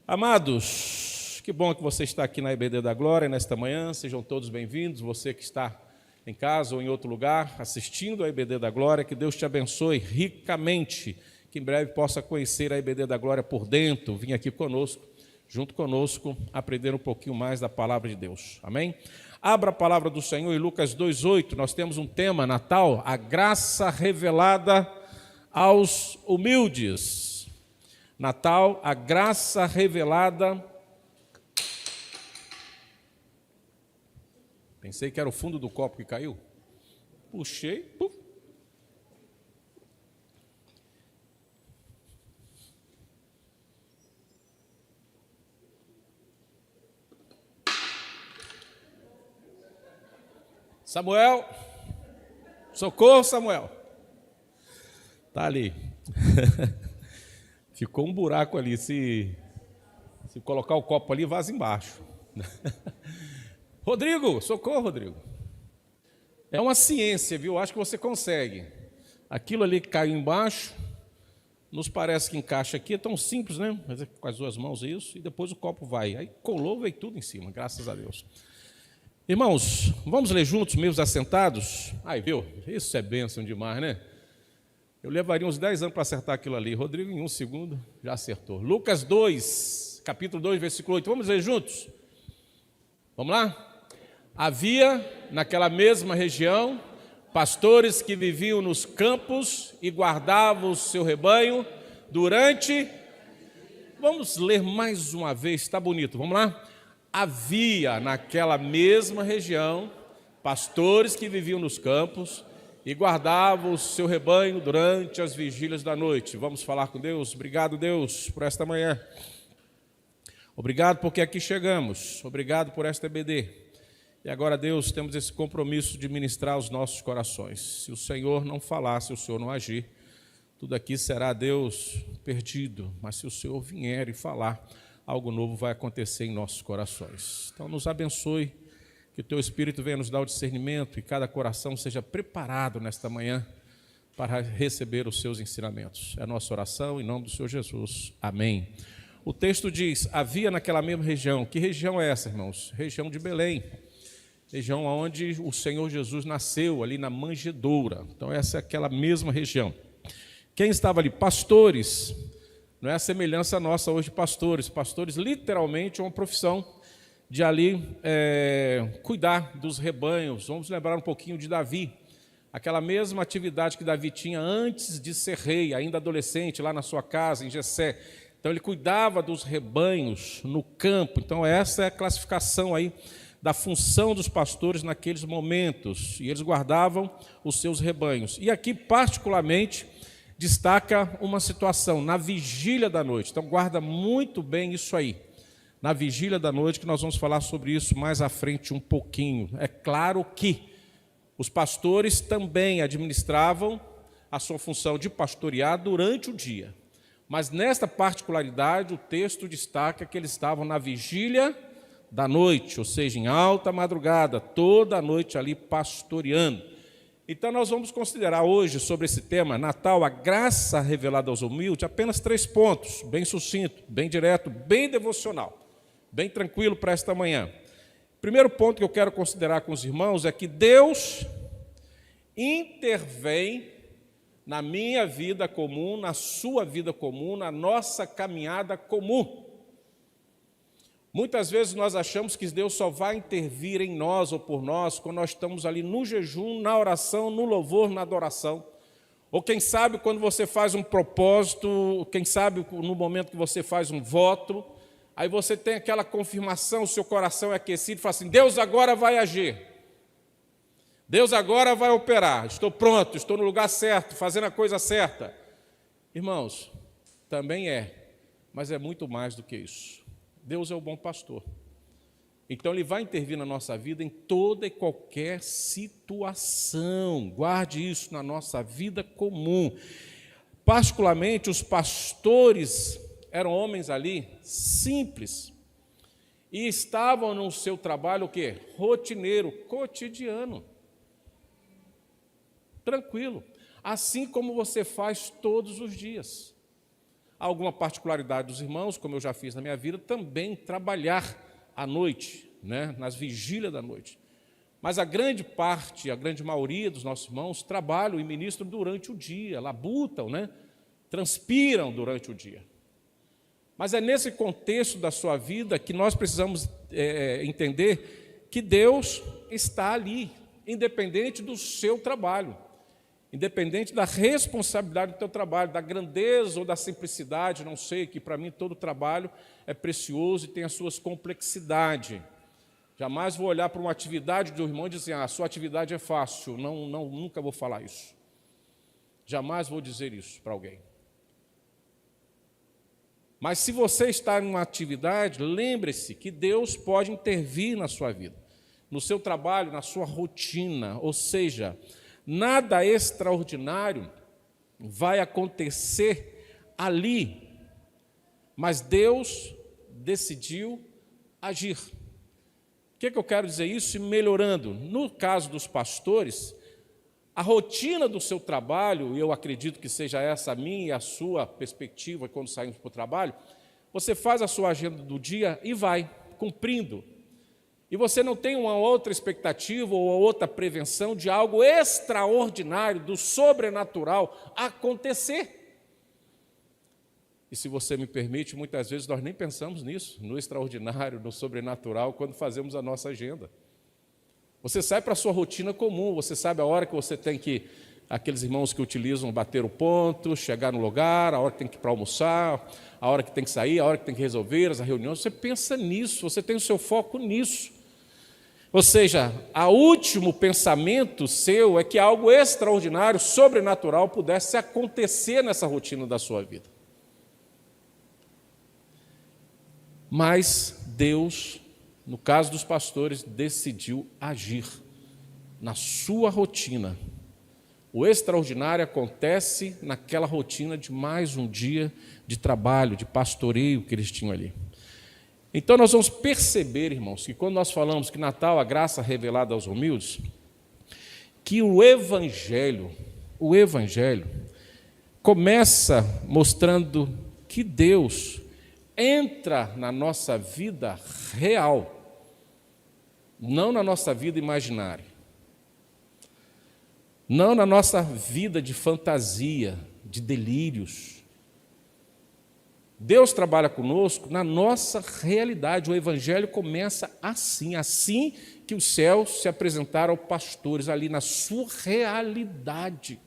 Amados, que bom que você está aqui na EBD da Glória nesta manhã, sejam todos bem-vindos, você que está em casa ou em outro lugar, assistindo a EBD da Glória, que Deus te abençoe ricamente, que em breve possa conhecer a EBD da Glória por dentro, vir aqui conosco, junto conosco, aprender um pouquinho mais da Palavra de Deus, amém? Abra a Palavra do Senhor em Lucas 2,8, nós temos um tema, Natal, a graça revelada aos humildes. Natal, a graça revelada. Pensei que era o fundo do copo que caiu. Puxei. Puf. Samuel. Socorro, Samuel. Tá ali. Ficou um buraco ali, se colocar o copo ali, vaza embaixo. Rodrigo, socorro, Rodrigo. É uma ciência, viu? Acho que você consegue. Aquilo ali que caiu embaixo, nos parece que encaixa aqui, é tão simples, né? Mas é com as duas mãos isso, e depois o copo vai. Aí colou, veio tudo em cima, graças a Deus. Irmãos, vamos ler juntos, meus assentados? Ai, viu? Isso é bênção demais, né? Eu levaria uns 10 anos para acertar aquilo ali. Rodrigo, em um segundo, já acertou. Lucas 2, capítulo 2, versículo 8. Vamos ler juntos? Vamos lá? Havia, naquela mesma região, pastores que viviam nos campos e guardavam o seu rebanho durante... Vamos ler mais uma vez, está bonito. Vamos lá? Havia, naquela mesma região, pastores que viviam nos campos e guardava o seu rebanho durante as vigílias da noite. Vamos falar com Deus? Obrigado, Deus, por esta manhã. Obrigado porque aqui chegamos. Obrigado por esta EBD. E agora, Deus, temos esse compromisso de ministrar os nossos corações. Se o Senhor não falar, se o Senhor não agir, tudo aqui será, Deus, perdido. Mas se o Senhor vier e falar, algo novo vai acontecer em nossos corações. Então, nos abençoe. Que o Teu Espírito venha nos dar o discernimento e cada coração seja preparado nesta manhã para receber os Seus ensinamentos. É a nossa oração em nome do Senhor Jesus. Amém. O texto diz, havia naquela mesma região. Que região é essa, irmãos? Região de Belém. Região onde o Senhor Jesus nasceu, ali na manjedoura. Então essa é aquela mesma região. Quem estava ali? Pastores. Não é a semelhança nossa hoje de pastores. Pastores literalmente é uma profissão de ali cuidar dos rebanhos. Vamos lembrar um pouquinho de Davi, aquela mesma atividade que Davi tinha antes de ser rei, ainda adolescente, lá na sua casa, em Jessé. Então ele cuidava dos rebanhos no campo. Então essa é a classificação aí da função dos pastores naqueles momentos, e eles guardavam os seus rebanhos. E aqui particularmente destaca uma situação, na vigília da noite. Então guarda muito bem isso aí. Na vigília da noite, que nós vamos falar sobre isso mais à frente um pouquinho. É claro que os pastores também administravam a sua função de pastorear durante o dia. Mas nesta particularidade, o texto destaca que eles estavam na vigília da noite, ou seja, em alta madrugada, toda a noite ali pastoreando. Então nós vamos considerar hoje sobre esse tema, Natal, a graça revelada aos humildes, apenas 3 pontos, bem sucinto, bem direto, bem devocional. Bem tranquilo para esta manhã. Primeiro ponto que eu quero considerar com os irmãos é que Deus intervém na minha vida comum, na sua vida comum, na nossa caminhada comum. Muitas vezes nós achamos que Deus só vai intervir em nós ou por nós quando nós estamos ali no jejum, na oração, no louvor, na adoração. Ou quem sabe quando você faz um propósito, quem sabe no momento que você faz um voto. Aí você tem aquela confirmação, o seu coração é aquecido e fala assim, Deus agora vai agir. Deus agora vai operar. Estou pronto, estou no lugar certo, fazendo a coisa certa. Irmãos, também é, mas é muito mais do que isso. Deus é o bom pastor. Então Ele vai intervir na nossa vida em toda e qualquer situação. Guarde isso na nossa vida comum. Particularmente os pastores eram homens ali simples e estavam no seu trabalho o quê? Rotineiro, cotidiano. Tranquilo. Assim como você faz todos os dias. Há alguma particularidade dos irmãos, como eu já fiz na minha vida, também trabalhar à noite, né, nas vigílias da noite. Mas a grande parte, a grande maioria dos nossos irmãos trabalham e ministram durante o dia, labutam, né, transpiram durante o dia. Mas é nesse contexto da sua vida que nós precisamos entender que Deus está ali, independente do seu trabalho, independente da responsabilidade do teu trabalho, da grandeza ou da simplicidade, não sei, que para mim todo trabalho é precioso e tem as suas complexidades. Jamais vou olhar para uma atividade do irmão e dizer, a sua atividade é fácil. Não, nunca vou falar isso. Jamais vou dizer isso para alguém. Mas se você está em uma atividade, lembre-se que Deus pode intervir na sua vida, no seu trabalho, na sua rotina, ou seja, nada extraordinário vai acontecer ali, mas Deus decidiu agir. O que eu quero dizer isso? Melhorando. No caso dos pastores, a rotina do seu trabalho, e eu acredito que seja essa a minha e a sua perspectiva quando saímos para o trabalho, você faz a sua agenda do dia e vai, cumprindo. E você não tem uma outra expectativa ou outra prevenção de algo extraordinário, do sobrenatural acontecer. E se você me permite, muitas vezes nós nem pensamos nisso, no extraordinário, no sobrenatural, quando fazemos a nossa agenda. Você sai para a sua rotina comum, você sabe a hora que você tem que, aqueles irmãos que utilizam bater o ponto, chegar no lugar, a hora que tem que ir para almoçar, a hora que tem que sair, a hora que tem que resolver as reuniões, você pensa nisso, você tem o seu foco nisso. Ou seja, o último pensamento seu é que algo extraordinário, sobrenatural, pudesse acontecer nessa rotina da sua vida. Mas Deus, no caso dos pastores, decidiu agir na sua rotina. O extraordinário acontece naquela rotina de mais um dia de trabalho, de pastoreio que eles tinham ali. Então nós vamos perceber, irmãos, que quando nós falamos que Natal, a graça revelada aos humildes, que o Evangelho começa mostrando que Deus entra na nossa vida real, não na nossa vida imaginária, não na nossa vida de fantasia, de delírios. Deus trabalha conosco na nossa realidade. O Evangelho começa assim que os céus se apresentaram aos pastores, ali na sua realidade.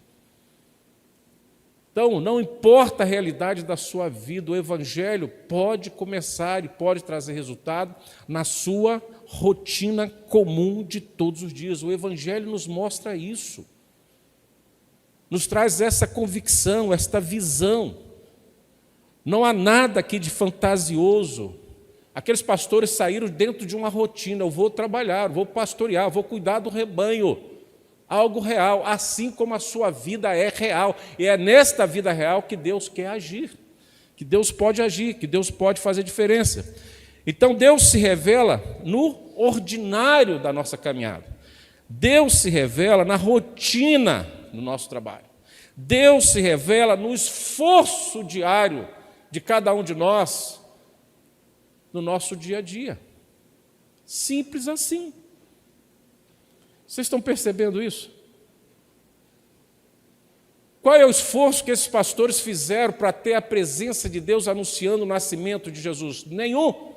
Então, não importa a realidade da sua vida, o Evangelho pode começar e pode trazer resultado na sua rotina comum de todos os dias. O Evangelho nos mostra isso, nos traz essa convicção, esta visão. Não há nada aqui de fantasioso. Aqueles pastores saíram dentro de uma rotina, eu vou trabalhar, eu vou pastorear, eu vou cuidar do rebanho. Algo real, assim como a sua vida é real. E é nesta vida real que Deus quer agir, que Deus pode agir, que Deus pode fazer diferença. Então Deus se revela no ordinário da nossa caminhada. Deus se revela na rotina do nosso trabalho. Deus se revela no esforço diário de cada um de nós, no nosso dia a dia. Simples assim. Vocês estão percebendo isso? Qual é o esforço que esses pastores fizeram para ter a presença de Deus anunciando o nascimento de Jesus? Nenhum.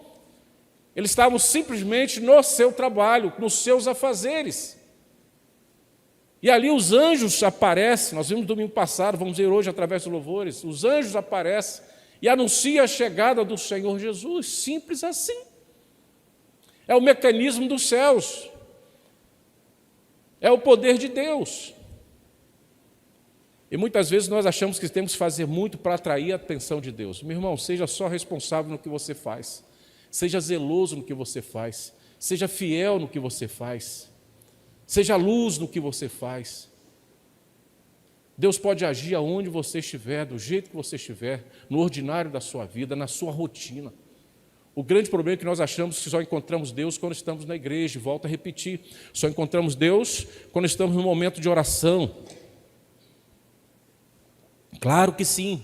Eles estavam simplesmente no seu trabalho, nos seus afazeres. E ali os anjos aparecem, nós vimos domingo passado, vamos ver hoje através dos louvores, os anjos aparecem e anunciam a chegada do Senhor Jesus, simples assim. É o mecanismo dos céus. É o poder de Deus. E muitas vezes nós achamos que temos que fazer muito para atrair a atenção de Deus. Meu irmão, seja só responsável no que você faz. Seja zeloso no que você faz. Seja fiel no que você faz. Seja luz no que você faz. Deus pode agir aonde você estiver, do jeito que você estiver, no ordinário da sua vida, na sua rotina. O grande problema é que nós achamos que só encontramos Deus quando estamos na igreja, e volto a repetir, só encontramos Deus quando estamos no momento de oração. Claro que sim.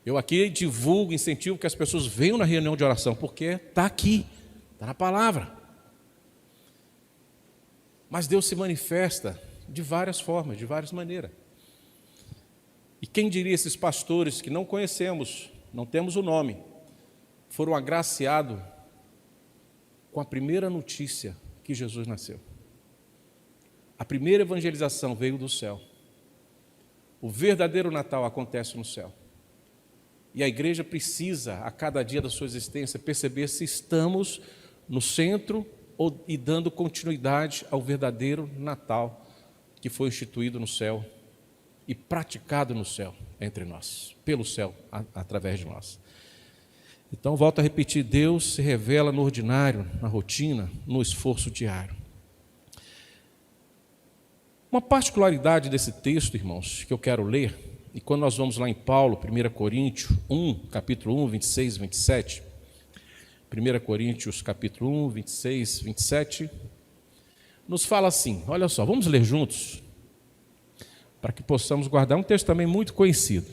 Eu aqui divulgo, incentivo que as pessoas venham na reunião de oração, porque está aqui, está na palavra. Mas Deus se manifesta de várias formas, de várias maneiras. E quem diria esses pastores que não conhecemos, não temos o nome, foram agraciados com a primeira notícia que Jesus nasceu. A primeira evangelização veio do céu. O verdadeiro Natal acontece no céu. E a igreja precisa, a cada dia da sua existência, perceber se estamos no centro e dando continuidade ao verdadeiro Natal que foi instituído no céu e praticado no céu entre nós, pelo céu, através de nós. Então, volto a repetir, Deus se revela no ordinário, na rotina, no esforço diário. Uma particularidade desse texto, irmãos, que eu quero ler, e quando nós vamos lá em Paulo, 1 Coríntios 1, capítulo 1, 26 e 27, 1 Coríntios, capítulo 1, 26 e 27, nos fala assim, olha só, vamos ler juntos, para que possamos guardar um texto também muito conhecido.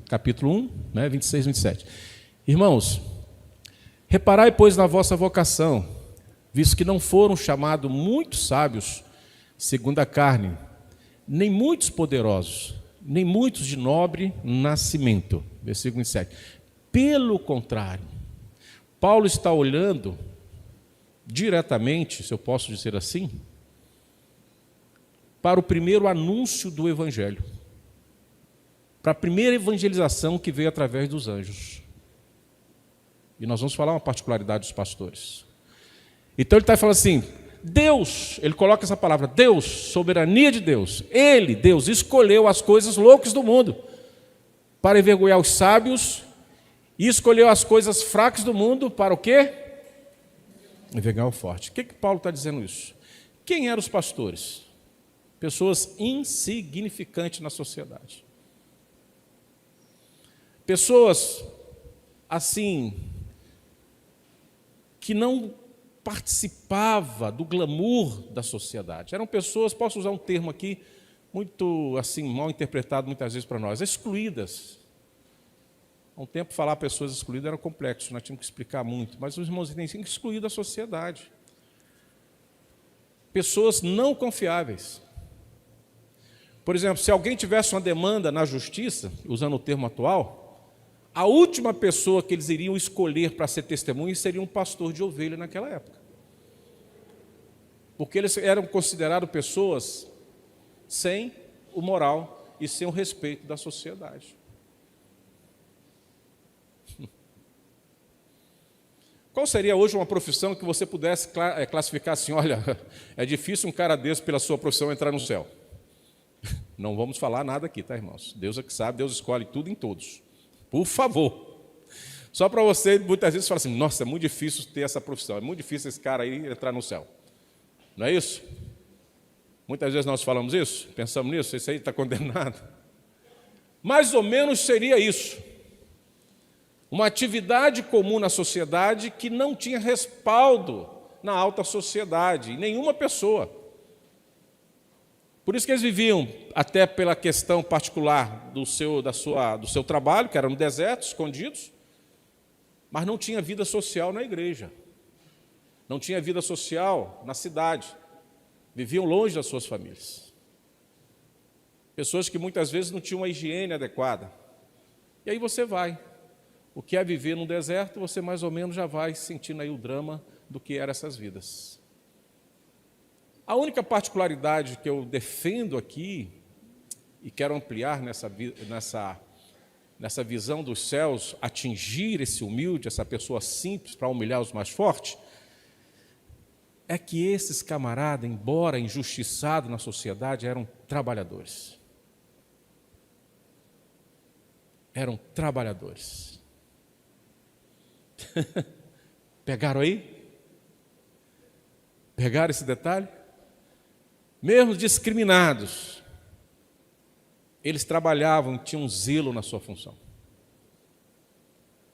Capítulo 1, 26 e 27. Irmãos, reparai, pois, na vossa vocação, visto que não foram chamados muitos sábios, segundo a carne, nem muitos poderosos, nem muitos de nobre nascimento. Versículo 27. Pelo contrário, Paulo está olhando diretamente, se eu posso dizer assim, para o primeiro anúncio do Evangelho, para a primeira evangelização que veio através dos anjos. E nós vamos falar uma particularidade dos pastores. Então ele está falando assim, Deus, ele coloca essa palavra, Deus, soberania de Deus, Ele, Deus, escolheu as coisas loucas do mundo para envergonhar os sábios e escolheu as coisas fracas do mundo para o quê? Envergonhar o forte. O que Paulo está dizendo isso? Quem eram os pastores? Pessoas insignificantes na sociedade. Pessoas, assim, que não participava do glamour da sociedade. Eram pessoas, posso usar um termo aqui, muito assim, mal interpretado muitas vezes para nós, excluídas. Há um tempo falar pessoas excluídas era complexo, nós tínhamos que explicar muito, mas os irmãos têm sido excluídos da sociedade. Pessoas não confiáveis. Por exemplo, se alguém tivesse uma demanda na justiça, usando o termo atual, a última pessoa que eles iriam escolher para ser testemunha seria um pastor de ovelha naquela época. Porque eles eram considerados pessoas sem o moral e sem o respeito da sociedade. Qual seria hoje uma profissão que você pudesse classificar assim, olha, é difícil um cara desse pela sua profissão entrar no céu? Não vamos falar nada aqui, tá, irmãos? Deus é que sabe, Deus escolhe tudo em todos. Por favor. Só para você, muitas vezes, fala assim, nossa, é muito difícil ter essa profissão, é muito difícil esse cara aí entrar no céu. Não é isso? Muitas vezes nós falamos isso, pensamos nisso, esse aí está condenado. Mais ou menos seria isso. Uma atividade comum na sociedade que não tinha respaldo na alta sociedade, em nenhuma pessoa. Por isso que eles viviam, até pela questão particular do seu trabalho, que era no deserto, escondidos, mas não tinha vida social na igreja, não tinha vida social na cidade, viviam longe das suas famílias. Pessoas que muitas vezes não tinham uma higiene adequada. E aí você vai. O que é viver num deserto, você mais ou menos já vai sentindo aí o drama do que eram essas vidas. A única particularidade que eu defendo aqui, e quero ampliar nessa visão dos céus, atingir esse humilde, essa pessoa simples, para humilhar os mais fortes, é que esses camaradas, embora injustiçados na sociedade, eram trabalhadores. Eram trabalhadores. Pegaram aí? Pegaram esse detalhe? Mesmo discriminados, eles trabalhavam, tinham zelo na sua função.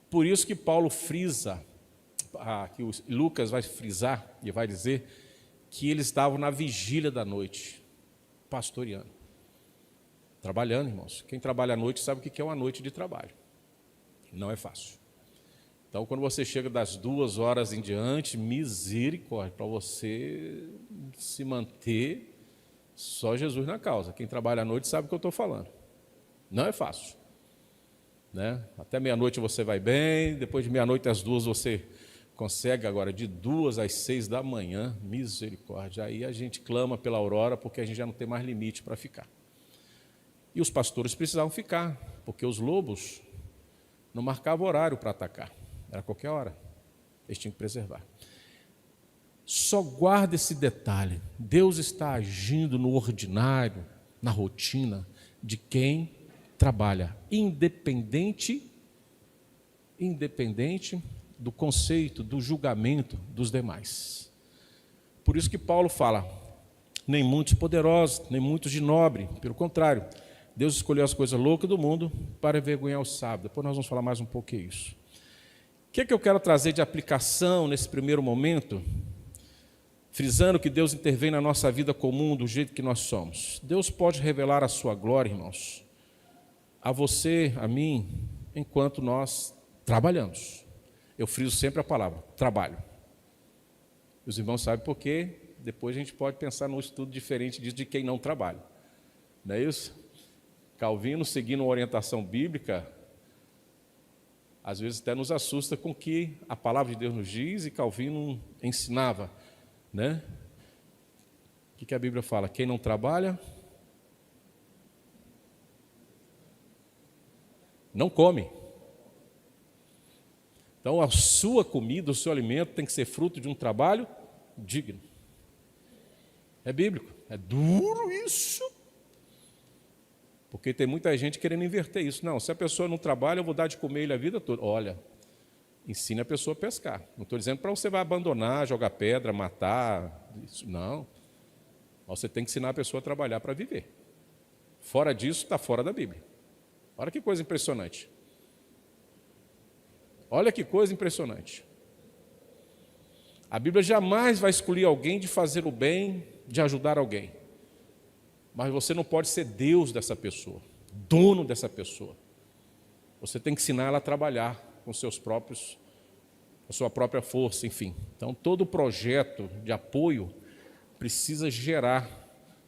Por isso que Paulo frisa, que Lucas vai frisar e vai dizer que eles estavam na vigília da noite, pastoreando, trabalhando, irmãos. Quem trabalha à noite sabe o que é uma noite de trabalho. Não é fácil. Então, quando você chega das 2 horas em diante, misericórdia, para você se manter, só Jesus na causa. Quem trabalha à noite sabe o que eu estou falando. Não é fácil. Né? Até meia-noite você vai bem, depois de meia-noite às 2 você consegue, agora de 2 às 6 da manhã, misericórdia. Aí a gente clama pela aurora, porque a gente já não tem mais limite para ficar. E os pastores precisavam ficar, porque os lobos não marcavam horário para atacar. Era qualquer hora. Eles tinham que preservar. Só guarda esse detalhe. Deus está agindo no ordinário, na rotina de quem trabalha, independente do conceito, do julgamento dos demais. Por isso que Paulo fala, nem muitos poderosos, nem muitos de nobre, pelo contrário, Deus escolheu as coisas loucas do mundo para envergonhar os sábios. Depois nós vamos falar mais um pouco isso. O que eu quero trazer de aplicação nesse primeiro momento, frisando que Deus intervém na nossa vida comum do jeito que nós somos. Deus pode revelar a sua glória, irmãos, a você, a mim, enquanto nós trabalhamos. Eu friso sempre a palavra, trabalho. Os irmãos sabem por quê, depois a gente pode pensar num estudo diferente disso de quem não trabalha. Não é isso? Calvino, seguindo uma orientação bíblica, às vezes até nos assusta com o que a palavra de Deus nos diz e Calvino ensinava, né? O que a Bíblia fala? Quem não trabalha, não come. Então, a sua comida, o seu alimento tem que ser fruto de um trabalho digno. É bíblico. É duro isso. Porque tem muita gente querendo inverter isso. Não, se a pessoa não trabalha, eu vou dar de comer ele a vida toda. Olha, ensine a pessoa a pescar. Não estou dizendo para você vai abandonar, jogar pedra, matar. Isso, não. Você tem que ensinar a pessoa a trabalhar para viver. Fora disso, está fora da Bíblia. Olha que coisa impressionante. Olha que coisa impressionante. A Bíblia jamais vai excluir alguém de fazer o bem, de ajudar alguém. Mas você não pode ser Deus dessa pessoa, dono dessa pessoa. Você tem que ensinar ela a trabalhar com seus próprios, a sua própria força, enfim. Então, todo projeto de apoio precisa gerar,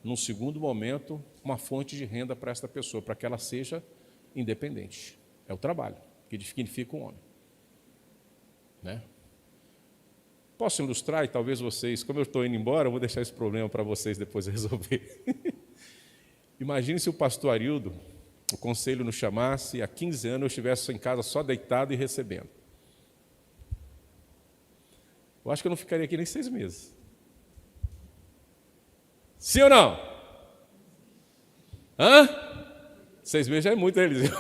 num segundo momento, uma fonte de renda para esta pessoa, para que ela seja independente. É o trabalho que dignifica o homem. Né? Posso ilustrar e talvez vocês, como eu estou indo embora, eu vou deixar esse problema para vocês depois resolver. Imagine se o pastor Arildo, o conselho nos chamasse e há 15 anos eu estivesse em casa só deitado e recebendo. Eu acho que eu não ficaria aqui nem 6 meses. Sim ou não? Hã? 6 meses já é muito, né, Eliseu?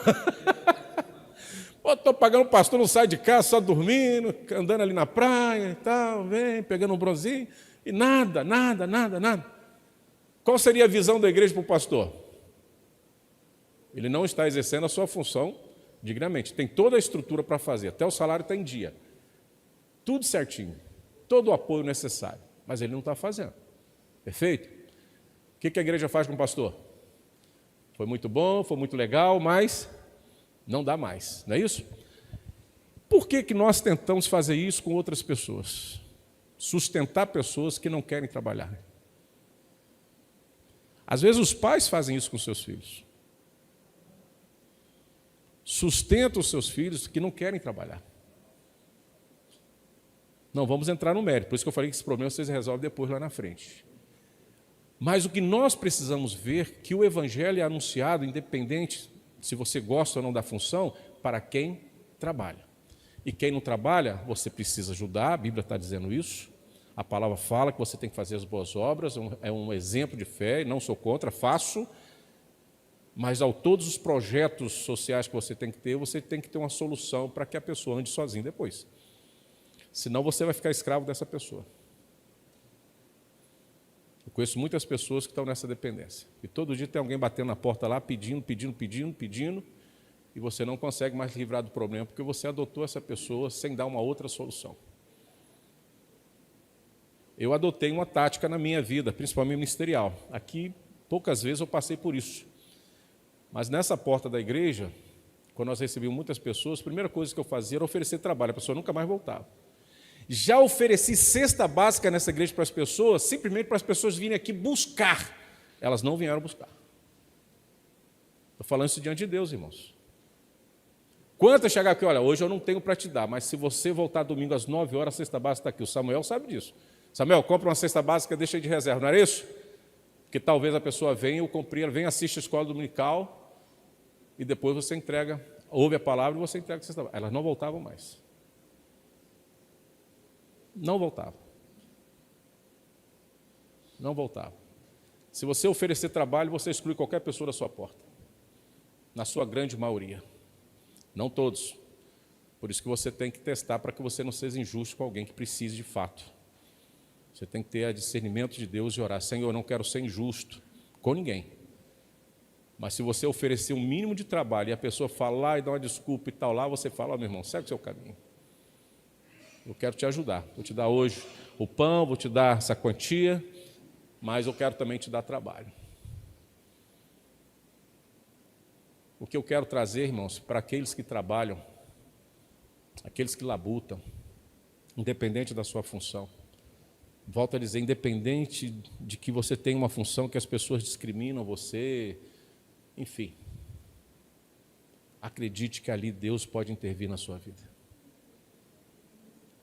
Estou pagando o pastor, não sai de casa, só dormindo, andando ali na praia e tal, vem, pegando um bronzinho, e nada. Qual seria a visão da igreja para o pastor? Ele não está exercendo a sua função dignamente. Tem toda a estrutura para fazer, até o salário está em dia. Tudo certinho, todo o apoio necessário, mas ele não está fazendo. Perfeito? O que a igreja faz com o pastor? Foi muito bom, foi muito legal, mas não dá mais, não é isso? Por que nós tentamos fazer isso com outras pessoas? Sustentar pessoas que não querem trabalhar. Às vezes os pais fazem isso com seus filhos. Sustentam os seus filhos que não querem trabalhar. Não vamos entrar no mérito, por isso que eu falei que esse problema vocês resolvem depois lá na frente. Mas o que nós precisamos ver, que o evangelho é anunciado, independente se você gosta ou não da função, para quem trabalha. E quem não trabalha, você precisa ajudar, a Bíblia está dizendo isso. A palavra fala que você tem que fazer as boas obras, é um exemplo de fé, não sou contra, faço. Mas ao todos os projetos sociais que você tem que ter uma solução para que a pessoa ande sozinha depois. Senão você vai ficar escravo dessa pessoa. Eu conheço muitas pessoas que estão nessa dependência. E todo dia tem alguém batendo na porta lá, pedindo, e você não consegue mais livrar do problema, porque você adotou essa pessoa sem dar uma outra solução. Eu adotei uma tática na minha vida, principalmente ministerial. Aqui, poucas vezes eu passei por isso. Mas nessa porta da igreja, quando nós recebíamos muitas pessoas, a primeira coisa que eu fazia era oferecer trabalho, a pessoa nunca mais voltava. Já ofereci cesta básica nessa igreja para as pessoas, simplesmente para as pessoas virem aqui buscar. Elas não vieram buscar. Estou falando isso diante de Deus, irmãos. Quantas chegar aqui, olha, hoje eu não tenho para te dar, mas se você voltar domingo às 9 horas, a cesta básica está aqui. O Samuel sabe disso. Samuel, compra uma cesta básica, deixa aí de reserva, não era isso? Porque talvez a pessoa venha, eu comprei, ela vem, assiste a escola dominical e depois você entrega, ouve a palavra e você entrega a cesta básica. Elas não voltavam mais. Não voltavam. Não voltavam. Se você oferecer trabalho, você exclui qualquer pessoa da sua porta. Na sua grande maioria. Não todos. Por isso que você tem que testar para que você não seja injusto com alguém que precise de fato. Você tem que ter discernimento de Deus e orar. Senhor, eu não quero ser injusto com ninguém. Mas se você oferecer um mínimo de trabalho e a pessoa falar e dar uma desculpa e tal lá, você fala, meu irmão, segue o seu caminho. Eu quero te ajudar. Vou te dar hoje o pão, vou te dar essa quantia, mas eu quero também te dar trabalho. O que eu quero trazer, irmãos, para aqueles que trabalham, aqueles que labutam, independente da sua função. Volto a dizer, independente de que você tenha uma função que as pessoas discriminam você, enfim. Acredite que ali Deus pode intervir na sua vida.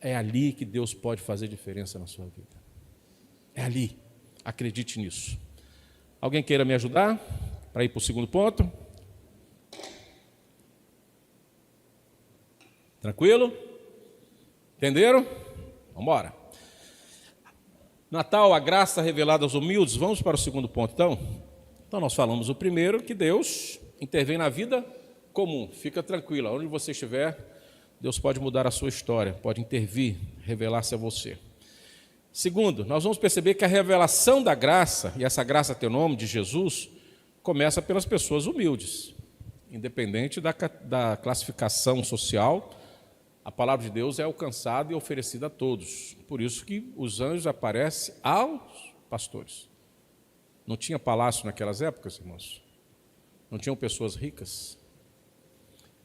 É ali que Deus pode fazer diferença na sua vida. É ali. Acredite nisso. Alguém queira me ajudar para ir para o segundo ponto? Tranquilo? Entenderam? Vamos embora. Natal, a graça revelada aos humildes. Vamos para o segundo ponto, então? Então, nós falamos o primeiro, que Deus intervém na vida comum. Fica tranquilo, onde você estiver, Deus pode mudar a sua história, pode intervir, revelar-se a você. Segundo, nós vamos perceber que a revelação da graça, e essa graça tem o nome de Jesus, começa pelas pessoas humildes, independente da classificação social. A palavra de Deus é alcançada e oferecida a todos. Por isso que os anjos aparecem aos pastores. Não tinha palácio naquelas épocas, irmãos? Não tinham pessoas ricas?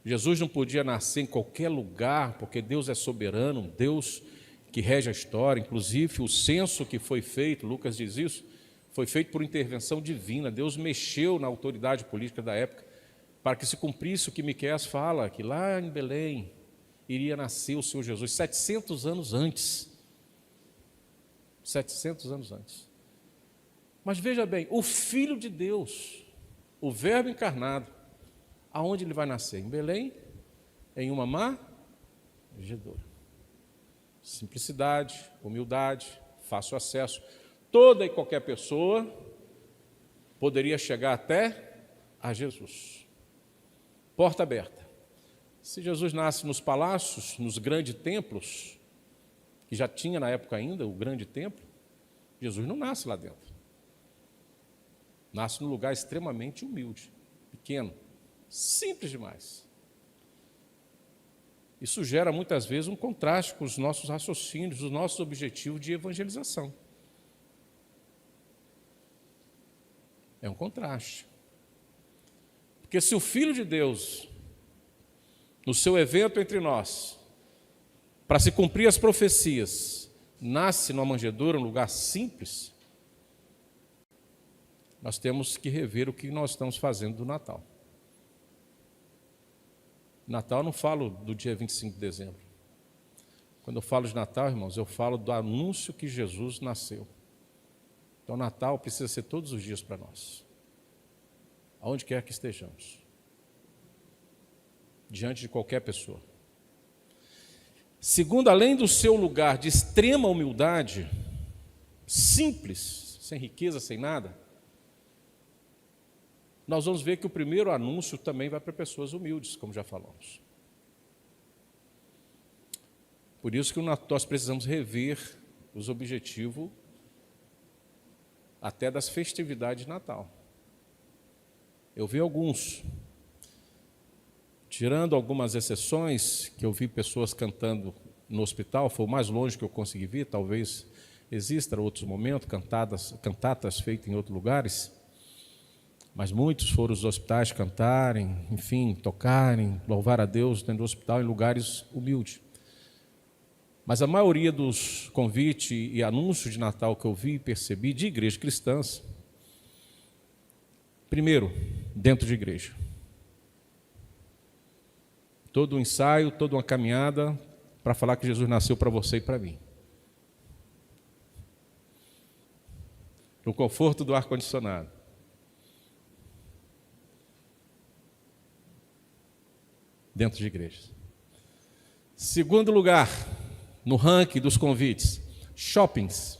Jesus não podia nascer em qualquer lugar, porque Deus é soberano, Deus que rege a história. Inclusive, o censo que foi feito, Lucas diz isso, foi feito por intervenção divina. Deus mexeu na autoridade política da época para que se cumprisse o que Miqueias fala, que lá em Belém iria nascer o Senhor Jesus, 700 anos antes. 700 anos antes. Mas veja bem, o Filho de Deus, o Verbo encarnado, aonde ele vai nascer? Em Belém, em uma manjedoura. Simplicidade, humildade, fácil acesso. Toda e qualquer pessoa poderia chegar até a Jesus. Porta aberta. Se Jesus nasce nos palácios, nos grandes templos, que já tinha na época ainda o grande templo, Jesus não nasce lá dentro. Nasce num lugar extremamente humilde, pequeno, simples demais. Isso gera muitas vezes um contraste com os nossos raciocínios, os nossos objetivos de evangelização. É um contraste. Porque se o Filho de Deus, no seu evento entre nós, para se cumprir as profecias, nasce numa manjedoura, um lugar simples, nós temos que rever o que nós estamos fazendo do Natal. Natal eu não falo do dia 25 de dezembro. Quando eu falo de Natal, irmãos, eu falo do anúncio que Jesus nasceu. Então, Natal precisa ser todos os dias para nós. Aonde quer que estejamos. Diante de qualquer pessoa. Segundo, além do seu lugar de extrema humildade, simples, sem riqueza, sem nada, nós vamos ver que o primeiro anúncio também vai para pessoas humildes, como já falamos. Por isso que nós precisamos rever os objetivos até das festividades de Natal. Eu vi alguns, tirando algumas exceções, que eu vi pessoas cantando no hospital, foi o mais longe que eu consegui ver, talvez exista outros momentos, cantatas feitas em outros lugares. Mas muitos foram os hospitais cantarem, enfim, tocarem, louvar a Deus dentro do hospital em lugares humildes. Mas a maioria dos convites e anúncios de Natal que eu vi e percebi de igrejas cristãs, primeiro, dentro de igreja. Todo um ensaio, toda uma caminhada para falar que Jesus nasceu para você e para mim. No conforto do ar-condicionado. Dentro de igrejas. Segundo lugar, no ranking dos convites, shoppings.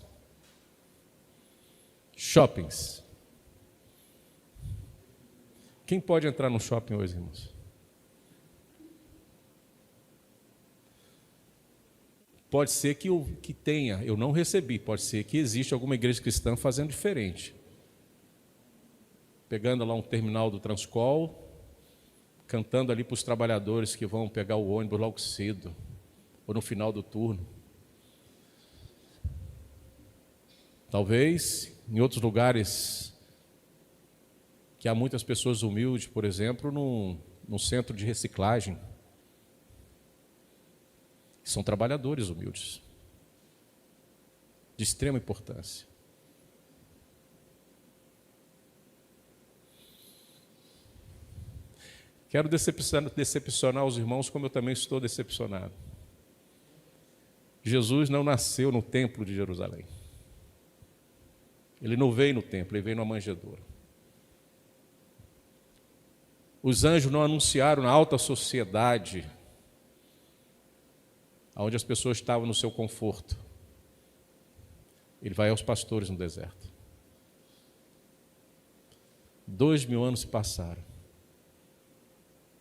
Shoppings. Quem pode entrar no shopping hoje, irmãos? Pode ser que tenha, eu não recebi, pode ser que exista alguma igreja cristã fazendo diferente. Pegando lá um terminal do Transcol, cantando ali para os trabalhadores que vão pegar o ônibus logo cedo, ou no final do turno. Talvez em outros lugares que há muitas pessoas humildes, por exemplo, num centro de reciclagem. São trabalhadores humildes, de extrema importância. Quero decepcionar os irmãos como eu também estou decepcionado. Jesus não nasceu no templo de Jerusalém. Ele não veio no templo, ele veio numa manjedoura. Os anjos não anunciaram na alta sociedade, onde as pessoas estavam no seu conforto. Ele vai aos pastores no deserto. 2000 anos se passaram.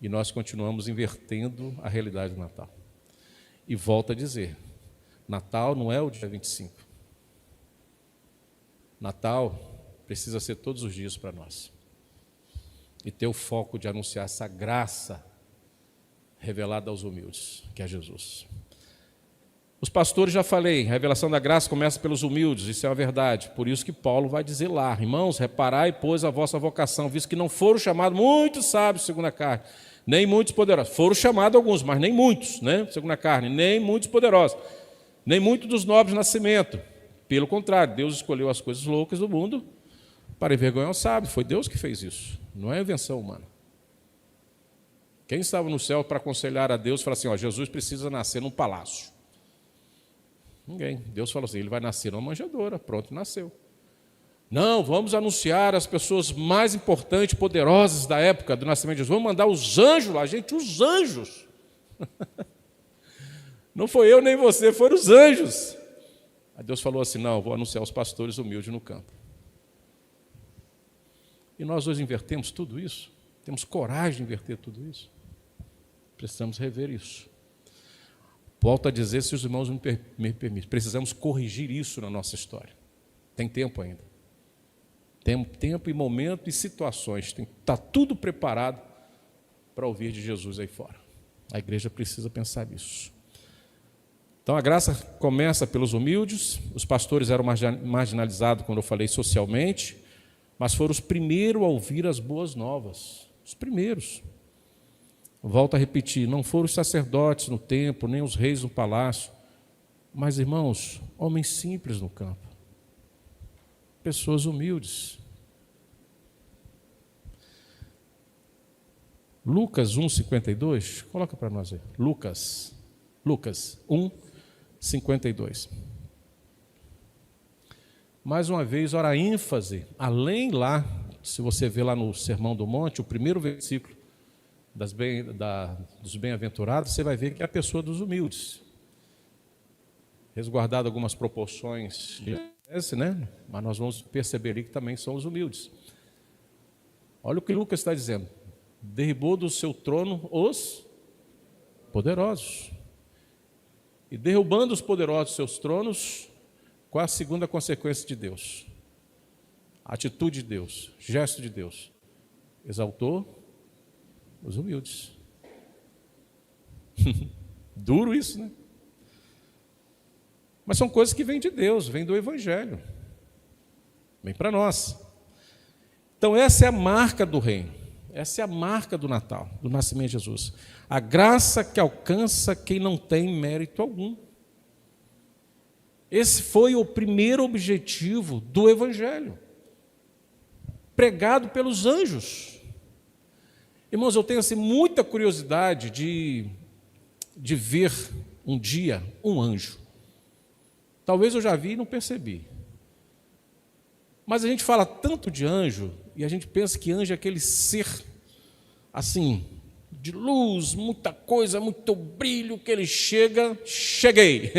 E nós continuamos invertendo a realidade do Natal. E volto a dizer, Natal não é o dia 25. Natal precisa ser todos os dias para nós. E ter o foco de anunciar essa graça revelada aos humildes, que é Jesus. Os pastores, já falei, a revelação da graça começa pelos humildes, isso é uma verdade. Por isso que Paulo vai dizer lá, irmãos, reparai, pois, a vossa vocação, visto que não foram chamados muitos sábios segundo a carne, nem muitos poderosos. Foram chamados alguns, mas nem muitos, né, segundo a carne, nem muitos poderosos, nem muitos dos nobres de nascimento. Pelo contrário, Deus escolheu as coisas loucas do mundo para envergonhar os sábios. Foi Deus que fez isso, não é invenção humana. Quem estava no céu para aconselhar a Deus, fala assim, Jesus precisa nascer num palácio. Ninguém. Deus falou assim, ele vai nascer numa manjedoura. Pronto, nasceu. Não, vamos anunciar as pessoas mais importantes, poderosas da época do nascimento de Jesus. Vamos mandar os anjos lá, gente, os anjos. Não foi eu nem você, foram os anjos. Aí Deus falou assim, não, vou anunciar os pastores humildes no campo. E nós hoje invertemos tudo isso? Temos coragem de inverter tudo isso? Precisamos rever isso. Volto a dizer, se os irmãos me permitem, precisamos corrigir isso na nossa história. Tem tempo ainda. Tem tempo e momento e situações. Está tudo preparado para ouvir de Jesus aí fora. A igreja precisa pensar nisso. Então a graça começa pelos humildes. Os pastores eram marginalizados, quando eu falei socialmente, mas foram os primeiros a ouvir as boas novas. Os primeiros. Volto a repetir, não foram os sacerdotes no templo, nem os reis no palácio, mas, irmãos, homens simples no campo, pessoas humildes. Lucas 1,52, coloca para nós aí, Lucas 1,52. Mais uma vez, ora, ênfase, além lá, se você vê lá no Sermão do Monte, o primeiro versículo, dos bem-aventurados, você vai ver que é a pessoa dos humildes. Resguardado algumas proporções, né? Mas nós vamos perceber ali que também são os humildes. Olha o que Lucas está dizendo. Derribou do seu trono os poderosos. E derrubando os poderosos dos seus tronos, qual a segunda consequência de Deus? A atitude de Deus, gesto de Deus. Exaltou os humildes. Duro isso, né? Mas são coisas que vêm de Deus, vêm do Evangelho. Vem para nós. Então, essa é a marca do reino, essa é a marca do Natal, do nascimento de Jesus. A graça que alcança quem não tem mérito algum. Esse foi o primeiro objetivo do Evangelho, pregado pelos anjos. Irmãos, eu tenho assim, muita curiosidade de ver um dia um anjo. Talvez eu já vi e não percebi. Mas a gente fala tanto de anjo, e a gente pensa que anjo é aquele ser, assim, de luz, muita coisa, muito brilho, que ele cheguei.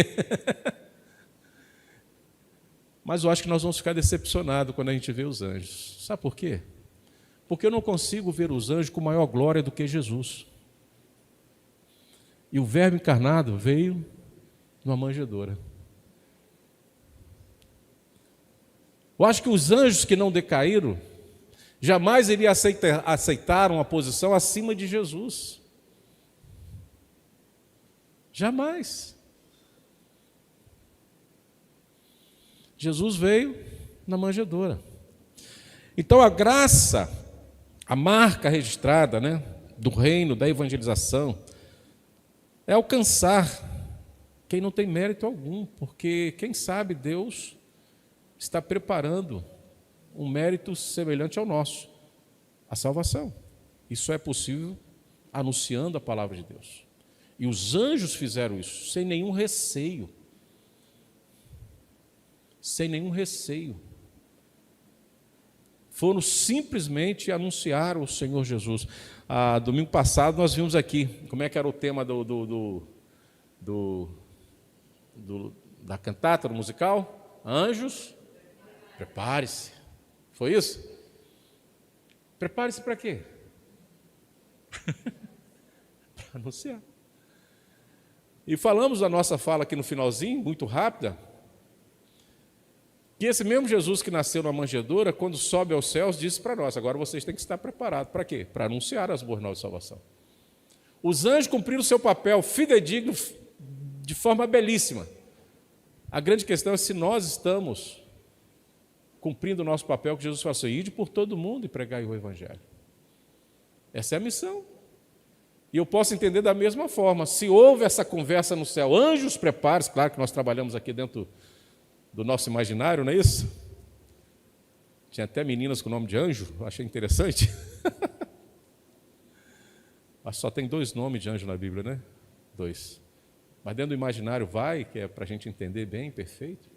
Mas eu acho que nós vamos ficar decepcionados quando a gente vê os anjos. Sabe por quê? Porque eu não consigo ver os anjos com maior glória do que Jesus. E o Verbo encarnado veio numa manjedoura. Eu acho que os anjos que não decaíram jamais iriam aceitar uma posição acima de Jesus. Jamais. Jesus veio na manjedoura. Então a graça, a marca registrada, né, do reino, da evangelização, é alcançar quem não tem mérito algum, porque quem sabe Deus está preparando um mérito semelhante ao nosso, a salvação. Isso é possível anunciando a palavra de Deus. E os anjos fizeram isso sem nenhum receio. Sem nenhum receio. Foram simplesmente anunciar o Senhor Jesus. Domingo passado nós vimos aqui, como é que era o tema da cantata, do musical? Anjos, prepare-se. Foi isso? Prepare-se para quê? Para anunciar. E falamos da nossa fala aqui no finalzinho, muito rápida, que esse mesmo Jesus que nasceu na manjedoura, quando sobe aos céus, disse para nós, agora vocês têm que estar preparados. Para quê? Para anunciar as boas novas de salvação. Os anjos cumpriram o seu papel fidedigno de forma belíssima. A grande questão é se nós estamos cumprindo o nosso papel, que Jesus falou assim, ide por todo mundo e pregai o Evangelho. Essa é a missão. E eu posso entender da mesma forma, se houve essa conversa no céu, anjos prepare-se, claro que nós trabalhamos aqui dentro do nosso imaginário, não é isso? Tinha até meninas com nome de anjo, eu achei interessante. Mas só tem 2 nomes de anjo na Bíblia, né? 2. Mas dentro do imaginário vai, que é para a gente entender bem, perfeito.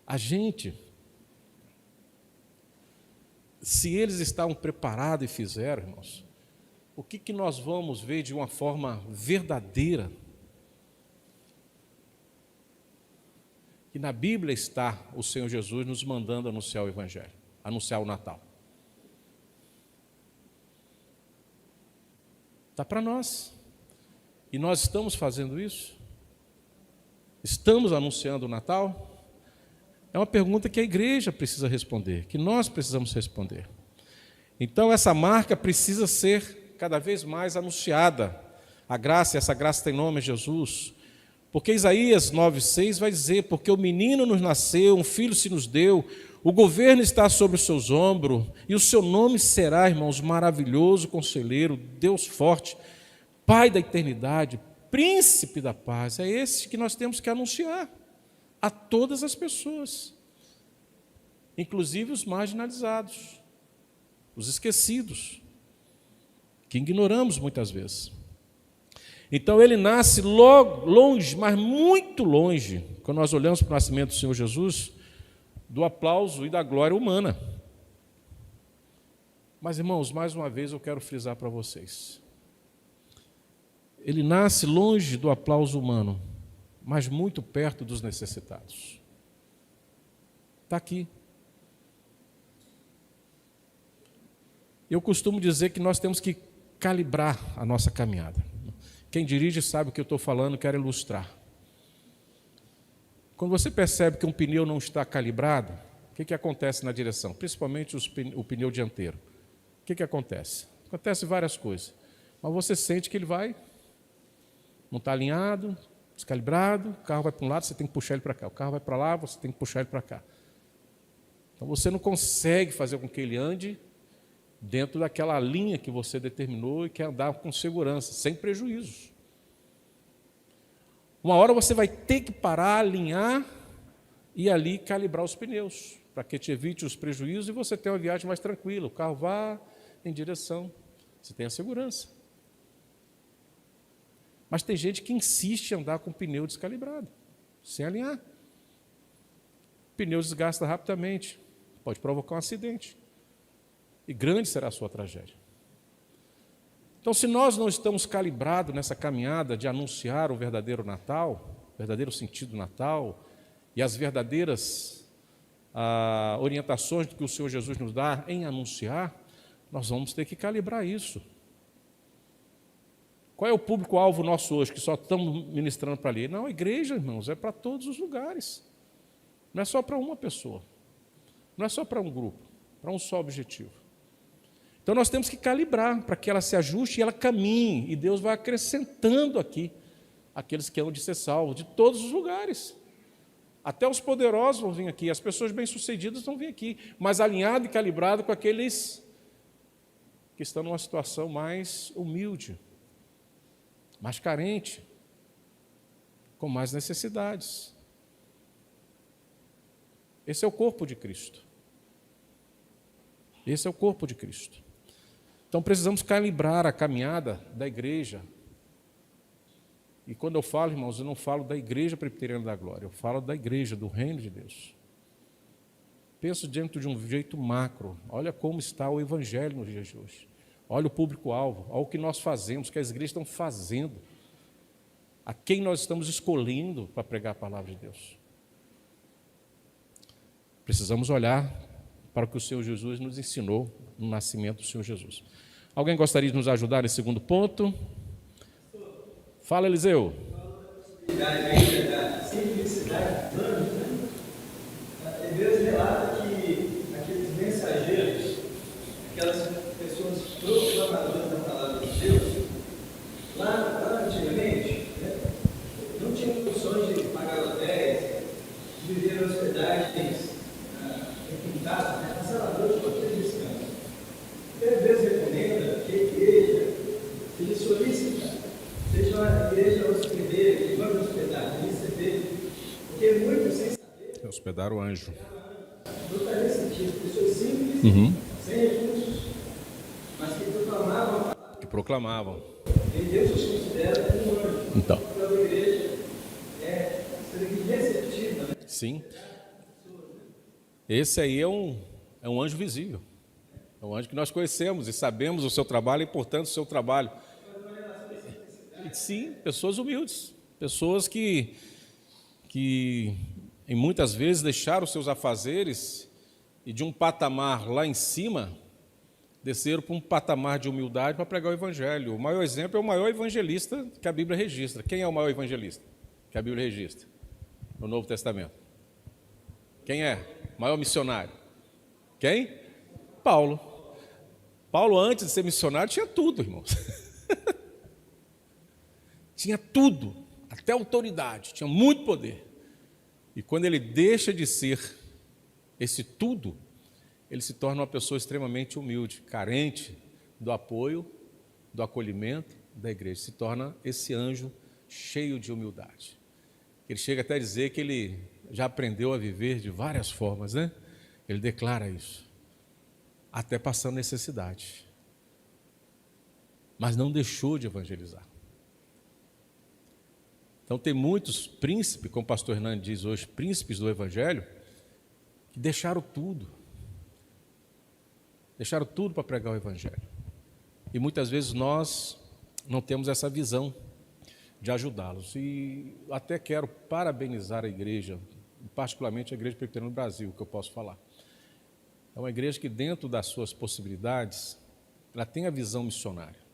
A gente, se eles estavam preparados e fizeram, irmãos, o que nós vamos ver de uma forma verdadeira? Que na Bíblia está o Senhor Jesus nos mandando anunciar o Evangelho, anunciar o Natal. Está para nós. E nós estamos fazendo isso? Estamos anunciando o Natal? É uma pergunta que a igreja precisa responder, que nós precisamos responder. Então, essa marca precisa ser cada vez mais anunciada. A graça, essa graça tem nome, é Jesus. Porque Isaías 9,6 vai dizer, porque o menino nos nasceu, um filho se nos deu, o governo está sobre os seus ombros, e o seu nome será, irmãos, maravilhoso, conselheiro, Deus forte, Pai da eternidade, príncipe da paz. É esse que nós temos que anunciar a todas as pessoas, inclusive os marginalizados, os esquecidos, que ignoramos muitas vezes. Então ele nasce logo, longe, mas muito longe, quando nós olhamos para o nascimento do Senhor Jesus, do aplauso e da glória humana. Mas, irmãos, mais uma vez eu quero frisar para vocês. Ele nasce longe do aplauso humano, mas muito perto dos necessitados. Está aqui. Eu costumo dizer que nós temos que calibrar a nossa caminhada. Quem dirige sabe o que eu estou falando, quero ilustrar. Quando você percebe que um pneu não está calibrado, o que acontece na direção? Principalmente o pneu dianteiro. O que acontece? Acontece várias coisas. Mas você sente que ele não está alinhado, descalibrado, o carro vai para um lado, você tem que puxar ele para cá. O carro vai para lá, você tem que puxar ele para cá. Então você não consegue fazer com que ele ande dentro daquela linha que você determinou e quer andar com segurança, sem prejuízos. Uma hora você vai ter que parar, alinhar e ali calibrar os pneus, para que te evite os prejuízos e você tenha uma viagem mais tranquila. O carro vá em direção, você tem a segurança. Mas tem gente que insiste em andar com o pneu descalibrado, sem alinhar. O pneu desgasta rapidamente, pode provocar um acidente. E grande será a sua tragédia. Então, se nós não estamos calibrados nessa caminhada de anunciar o verdadeiro Natal, o verdadeiro sentido do Natal, e as verdadeiras orientações que o Senhor Jesus nos dá em anunciar, nós vamos ter que calibrar isso. Qual é o público-alvo nosso hoje, que só estamos ministrando para ali? Não, a igreja, irmãos, é para todos os lugares. Não é só para uma pessoa. Não é só para um grupo, para um só objetivo. Então nós temos que calibrar para que ela se ajuste e ela caminhe. E Deus vai acrescentando aqui aqueles que hão de ser salvos, de todos os lugares. Até os poderosos vão vir aqui, as pessoas bem-sucedidas vão vir aqui, mas alinhado e calibrado com aqueles que estão numa situação mais humilde, mais carente, com mais necessidades. Esse é o corpo de Cristo. Esse é o corpo de Cristo. Então precisamos calibrar a caminhada da igreja. E quando eu falo, irmãos, eu não falo da igreja presbiteriana da glória, eu falo da igreja, do reino de Deus. Penso dentro de um jeito macro. Olha como está o evangelho nos dias de hoje. Olha o público-alvo, olha o que nós fazemos, o que as igrejas estão fazendo. A quem nós estamos escolhendo para pregar a palavra de Deus. Precisamos olhar para o que o Senhor Jesus nos ensinou no nascimento do Senhor Jesus. Alguém gostaria de nos ajudar nesse segundo ponto? Fala, Eliseu. Da simplicidade do plano, né? Deus relata que aqueles mensageiros, aquelas pessoas proclamadoras da palavra de Deus, lá antigamente, né, não tinham condições de pagar hotéis, de viver em hospedagens requintadas, né? Passaram a noite para ter descanso. Então, Deus recomenda que a igreja seja solícita, seja uma igreja hospedeira, que vamos hospedar, receber, porque muitos sem saber. Hospedar o anjo. Não está nesse sentido, pessoas simples, sem recursos, mas que proclamavam a palavra. Que proclamavam. E Deus os considera como anjo. Então. Então a igreja é receptiva, né? Sim. Esse aí é um anjo visível. É um anjo que nós conhecemos e sabemos o seu trabalho e, portanto, o seu trabalho. E, sim, pessoas humildes, pessoas que em muitas vezes deixaram os seus afazeres e de um patamar lá em cima, desceram para um patamar de humildade para pregar o evangelho. O maior exemplo é o maior evangelista que a Bíblia registra. Quem é o maior evangelista que a Bíblia registra no Novo Testamento? Quem é? O maior missionário? Quem? Paulo. Paulo, antes de ser missionário, tinha tudo, irmãos. Tinha tudo, até autoridade, tinha muito poder. E quando ele deixa de ser esse tudo, ele se torna uma pessoa extremamente humilde, carente do apoio, do acolhimento da igreja. Se torna esse anjo cheio de humildade. Ele chega até a dizer que ele já aprendeu a viver de várias formas, né? Ele declara isso, até passando necessidade. Mas não deixou de evangelizar. Então tem muitos príncipes, como o pastor Hernani diz hoje, príncipes do evangelho, que deixaram tudo para pregar o evangelho. E muitas vezes nós não temos essa visão de ajudá-los. E até quero parabenizar a igreja, particularmente a Igreja Presbiteriana do Brasil, que eu posso falar. É uma igreja que, dentro das suas possibilidades, ela tem a visão missionária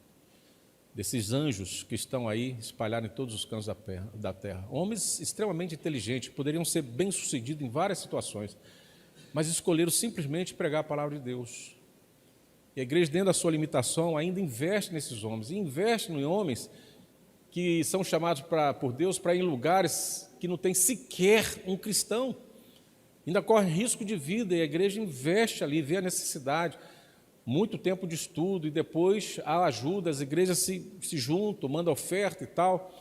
desses anjos que estão aí espalhados em todos os cantos da terra. Homens extremamente inteligentes, poderiam ser bem-sucedidos em várias situações, mas escolheram simplesmente pregar a palavra de Deus. E a igreja, dentro da sua limitação, ainda investe nesses homens, e investe em homens que são chamados por Deus para ir em lugares que não tem sequer um cristão. ainda corre risco de vida, e a igreja investe ali, vê a necessidade, muito tempo de estudo, e depois há ajuda, as igrejas se juntam, mandam oferta e tal.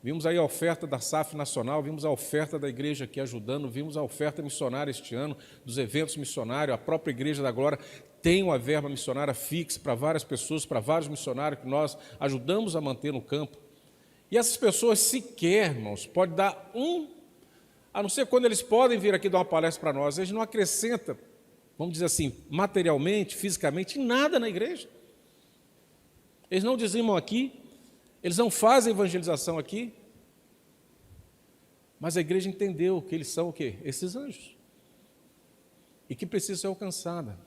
Vimos aí a oferta da SAF Nacional, vimos a oferta da igreja aqui ajudando, vimos a oferta missionária este ano, dos eventos missionários. A própria Igreja da Glória tem uma verba missionária fixa para várias pessoas, para vários missionários que nós ajudamos a manter no campo. E essas pessoas sequer, irmãos, pode dar a não ser quando eles podem vir aqui dar uma palestra para nós, eles não acrescentam, vamos dizer assim, materialmente, fisicamente, em nada na igreja. Eles não dizimam aqui, eles não fazem evangelização aqui, mas a igreja entendeu que eles são o quê? Esses anjos. E que precisa ser alcançada.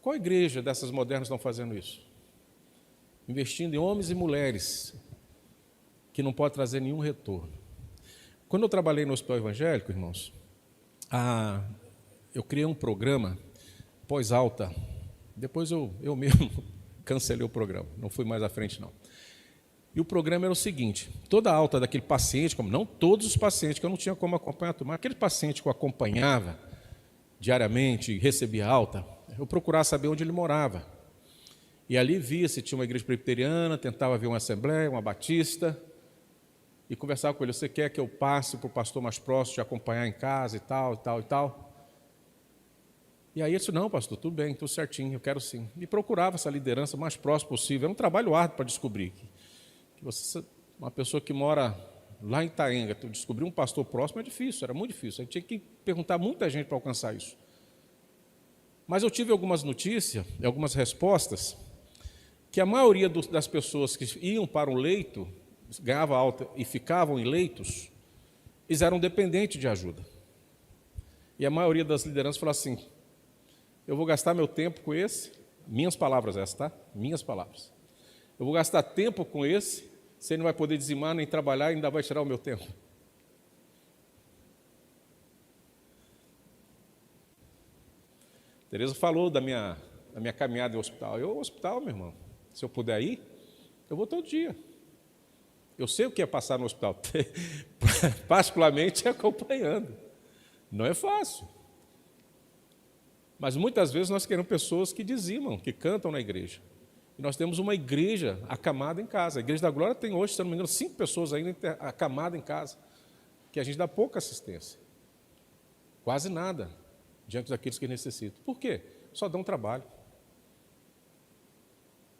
Qual igreja dessas modernas estão fazendo isso? Investindo em homens e mulheres que não pode trazer nenhum retorno. Quando eu trabalhei no hospital evangélico, irmãos, eu criei um programa pós-alta. Depois eu mesmo cancelei o programa, não fui mais à frente não. E o programa era o seguinte: toda a alta daquele paciente, como não todos os pacientes, que eu não tinha como acompanhar, mas aquele paciente que eu acompanhava diariamente, recebia alta, eu procurava saber onde ele morava. E ali via se tinha uma igreja presbiteriana, tentava ver uma assembleia, uma batista, e conversava com ele: você quer que eu passe para o pastor mais próximo, te acompanhar em casa e tal, e tal, e tal? E aí ele disse: não, pastor, tudo bem, tudo certinho, eu quero sim. E procurava essa liderança mais próxima possível. Era um trabalho árduo para descobrir que você, uma pessoa que mora lá em Itaenga, descobrir um pastor próximo é difícil, era muito difícil. A gente tinha que perguntar a muita gente para alcançar isso. Mas eu tive algumas notícias, algumas respostas, que a maioria das pessoas que iam para um leito, ganhavam alta e ficavam em leitos, eles eram dependentes de ajuda. E a maioria das lideranças falou assim: eu vou gastar meu tempo com esse, minhas palavras essas, tá? Minhas palavras. Eu vou gastar tempo com esse, você não vai poder dizimar nem trabalhar, ainda vai tirar o meu tempo. Tereza falou da minha caminhada no hospital. Eu, hospital, meu irmão, se eu puder ir, eu vou todo dia. Eu sei o que é passar no hospital, particularmente acompanhando. Não é fácil. Mas muitas vezes nós queremos pessoas que dizimam, que cantam na igreja. E nós temos uma igreja acamada em casa. A Igreja da Glória tem hoje, se não me engano, 5 pessoas ainda acamadas em casa, que a gente dá pouca assistência. Quase nada, diante daqueles que necessitam. Por quê? Só dão trabalho.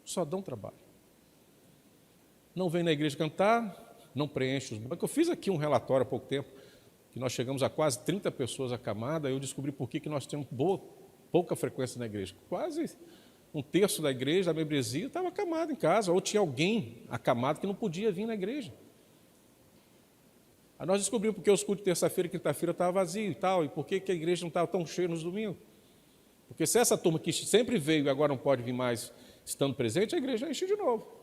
Só dão trabalho. Não vem na igreja cantar, não preenche os bancos. Eu fiz aqui um relatório há pouco tempo, que nós chegamos a quase 30 pessoas acamadas, e eu descobri por que nós temos pouca frequência na igreja. Quase um terço da igreja, da membresia, estava acamado em casa, ou tinha alguém acamado que não podia vir na igreja. Aí nós descobrimos porque os cultos de terça-feira e quinta-feira estavam vazios e tal, e por que a igreja não estava tão cheia nos domingos. Porque se essa turma que sempre veio e agora não pode vir mais estando presente, a igreja enche de novo.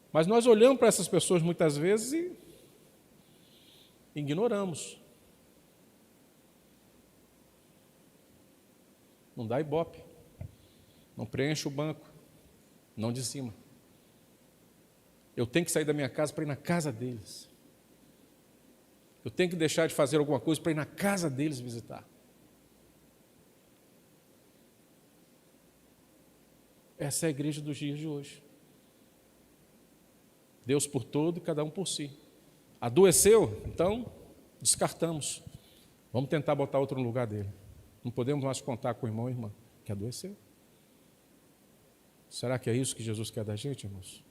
Mas nós olhamos para essas pessoas muitas vezes e ignoramos. Não dá ibope, não preenche o banco, não dizima. Eu tenho que sair da minha casa para ir na casa deles. Eu tenho que deixar de fazer alguma coisa para ir na casa deles visitar. Essa é a igreja dos dias de hoje. Deus por todo e cada um por si. Adoeceu? Então, descartamos. Vamos tentar botar outro no lugar dele. Não podemos mais contar com o irmão e irmã que adoeceu. Será que é isso que Jesus quer da gente, irmãos?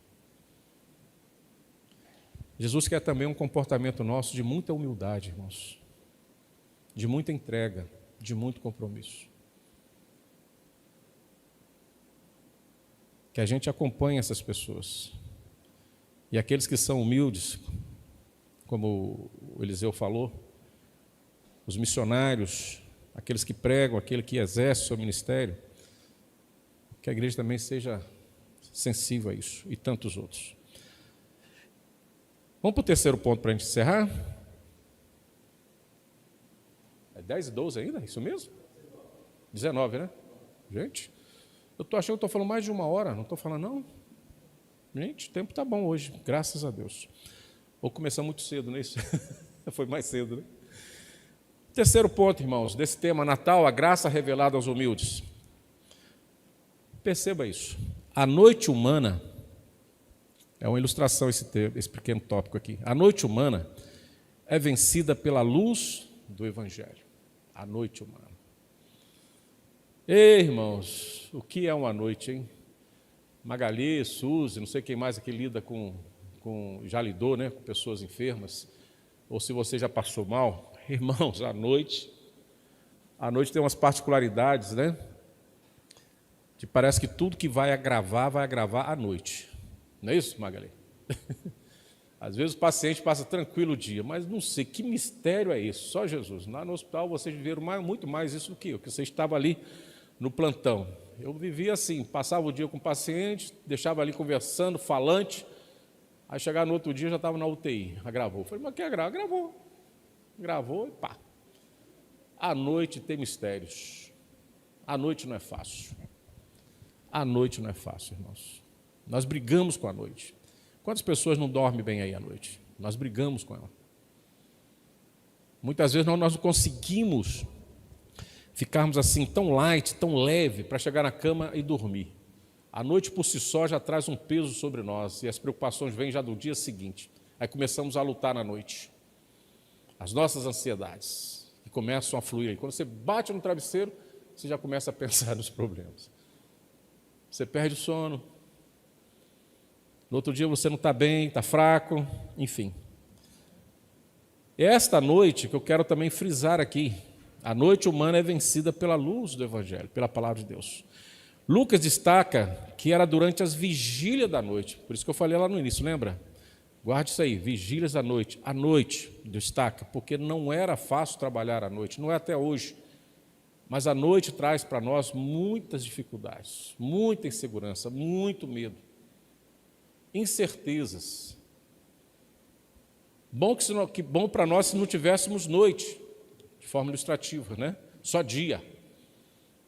Jesus quer também um comportamento nosso de muita humildade, irmãos. De muita entrega, de muito compromisso. Que a gente acompanhe essas pessoas. E aqueles que são humildes, como o Eliseu falou, os missionários, aqueles que pregam, aquele que exerce o seu ministério, que a igreja também seja sensível a isso e tantos outros. Vamos para o terceiro ponto para a gente encerrar? É 10 e 12 ainda? Isso mesmo? 19, né? Gente, eu estou achando que estou falando mais de 1 hora, não estou falando não? Gente, o tempo está bom hoje, graças a Deus. Vou começar muito cedo, não é isso? Foi mais cedo, né? Terceiro ponto, irmãos, desse tema Natal, a graça revelada aos humildes. Perceba isso. A noite humana, é uma ilustração esse pequeno tópico aqui. A noite humana é vencida pela luz do Evangelho. A noite humana. Ei, irmãos, o que é uma noite, hein? Magali, Suzy, não sei quem mais aqui lida já lidou, né, com pessoas enfermas, ou se você já passou mal. Irmãos, a noite tem umas particularidades, né? Que parece que tudo que vai agravar à noite. Não é isso, Magali? Às vezes o paciente passa tranquilo o dia, mas não sei que mistério é esse, só Jesus. Lá no hospital vocês viveram muito mais isso do que eu, que você estava ali no plantão. Eu vivia assim, passava o dia com o paciente, deixava ali conversando, falante, aí chegava no outro dia já estava na UTI, agravou. Falei, mas que agravou? Gravou e pá. A noite tem mistérios. A noite não é fácil. A noite não é fácil, irmãos. Nós brigamos com a noite. Quantas pessoas não dormem bem aí à noite? Nós brigamos com ela. Muitas vezes nós não conseguimos ficarmos assim tão light, tão leve, para chegar na cama e dormir. A noite por si só já traz um peso sobre nós e as preocupações vêm já do dia seguinte. Aí começamos a lutar na noite. As nossas ansiedades, que começam a fluir. Quando você bate no travesseiro, você já começa a pensar nos problemas. Você perde o sono. No outro dia você não está bem, está fraco, enfim. É esta noite que eu quero também frisar aqui. A noite humana é vencida pela luz do Evangelho, pela palavra de Deus. Lucas destaca que era durante as vigílias da noite. Por isso que eu falei lá no início, lembra? Guarde isso aí, vigílias da noite. A noite destaca, porque não era fácil trabalhar à noite, não é até hoje. Mas a noite traz para nós muitas dificuldades, muita insegurança, muito medo, incertezas. Bom para nós se não tivéssemos noite, de forma ilustrativa, né? Só dia.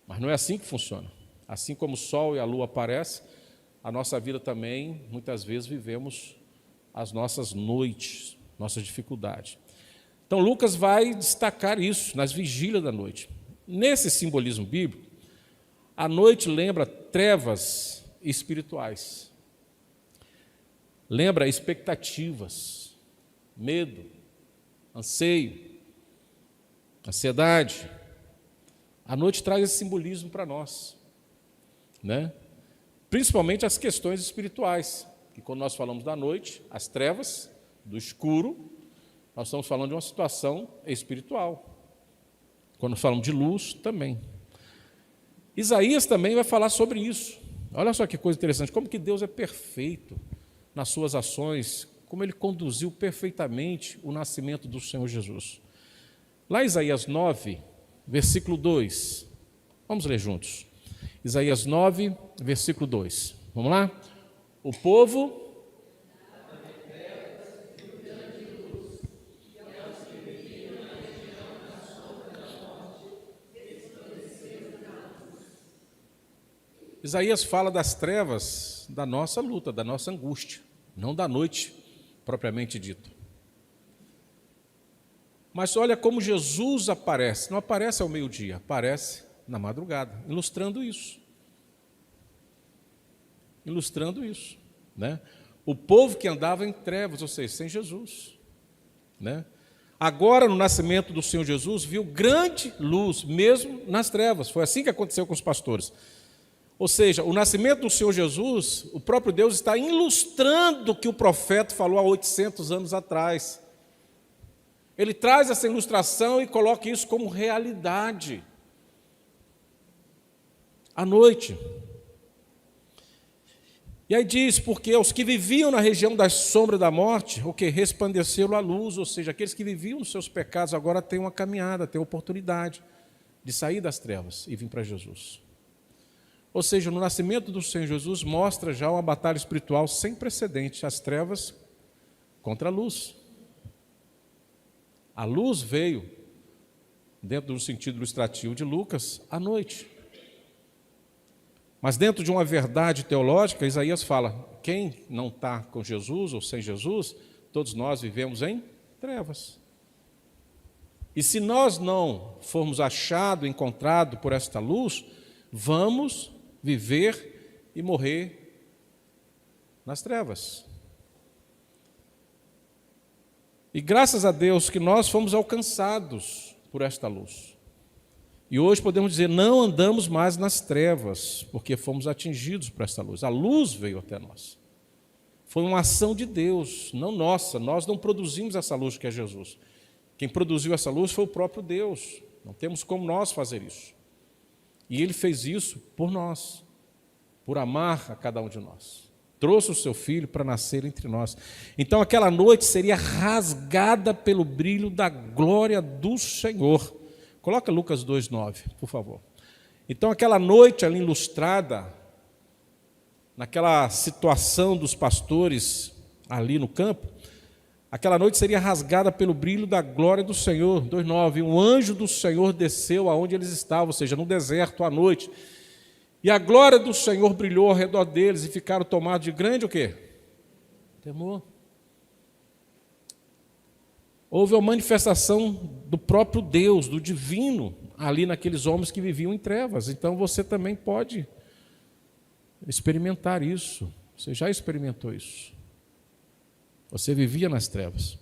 Mas não é assim que funciona. Assim como o sol e a lua aparecem, a nossa vida também, muitas vezes, vivemos as nossas noites, nossas dificuldades. Então, Lucas vai destacar isso nas vigílias da noite. Nesse simbolismo bíblico, a noite lembra trevas espirituais. Lembra expectativas, medo, anseio, ansiedade. A noite traz esse simbolismo para nós, né? Principalmente as questões espirituais. E quando nós falamos da noite, as trevas, do escuro, nós estamos falando de uma situação espiritual. Quando falamos de luz, também. Isaías também vai falar sobre isso. Olha só que coisa interessante, como que Deus é perfeito nas suas ações, como Ele conduziu perfeitamente o nascimento do Senhor Jesus. Lá em Isaías 9, versículo 2, vamos ler juntos. Isaías 9, versículo 2. Vamos lá? O povo Isaías fala das trevas da nossa luta, da nossa angústia, não da noite propriamente dito. Mas olha como Jesus aparece, não aparece ao meio-dia, aparece na madrugada, ilustrando isso. Ilustrando isso, né? O povo que andava em trevas, ou seja, sem Jesus, né? Agora, no nascimento do Senhor Jesus, viu grande luz, mesmo nas trevas. Foi assim que aconteceu com os pastores. Ou seja, o nascimento do Senhor Jesus, o próprio Deus está ilustrando o que o profeta falou há 800 anos atrás. Ele traz essa ilustração e coloca isso como realidade. À noite. E aí diz, porque os que viviam na região da sombra da morte, o que resplandeceram a luz, ou seja, aqueles que viviam nos seus pecados agora têm uma caminhada, têm a oportunidade de sair das trevas e vir para Jesus. Ou seja, no nascimento do Senhor Jesus mostra já uma batalha espiritual sem precedente, as trevas contra a luz. A luz veio, dentro do sentido ilustrativo de Lucas, à noite. Mas dentro de uma verdade teológica, Isaías fala, quem não está com Jesus ou sem Jesus, todos nós vivemos em trevas. E se nós não formos encontrados por esta luz, vamos viver e morrer nas trevas. E graças a Deus que nós fomos alcançados por esta luz. E hoje podemos dizer, não andamos mais nas trevas, porque fomos atingidos por esta luz. A luz veio até nós. Foi uma ação de Deus, não nossa. Nós não produzimos essa luz que é Jesus. Quem produziu essa luz foi o próprio Deus. Não temos como nós fazer isso. E Ele fez isso por nós, por amar a cada um de nós. Trouxe o seu Filho para nascer entre nós. Então aquela noite seria rasgada pelo brilho da glória do Senhor. Coloca Lucas 2,9, por favor. Então aquela noite ali ilustrada, naquela situação dos pastores ali no campo, aquela noite seria rasgada pelo brilho da glória do Senhor. 2,9, um anjo do Senhor desceu aonde eles estavam, ou seja, no deserto à noite. E a glória do Senhor brilhou ao redor deles e ficaram tomados de grande o quê? Temor. Houve uma manifestação do próprio Deus, do divino, ali naqueles homens que viviam em trevas. Então você também pode experimentar isso. Você já experimentou isso. Você vivia nas trevas.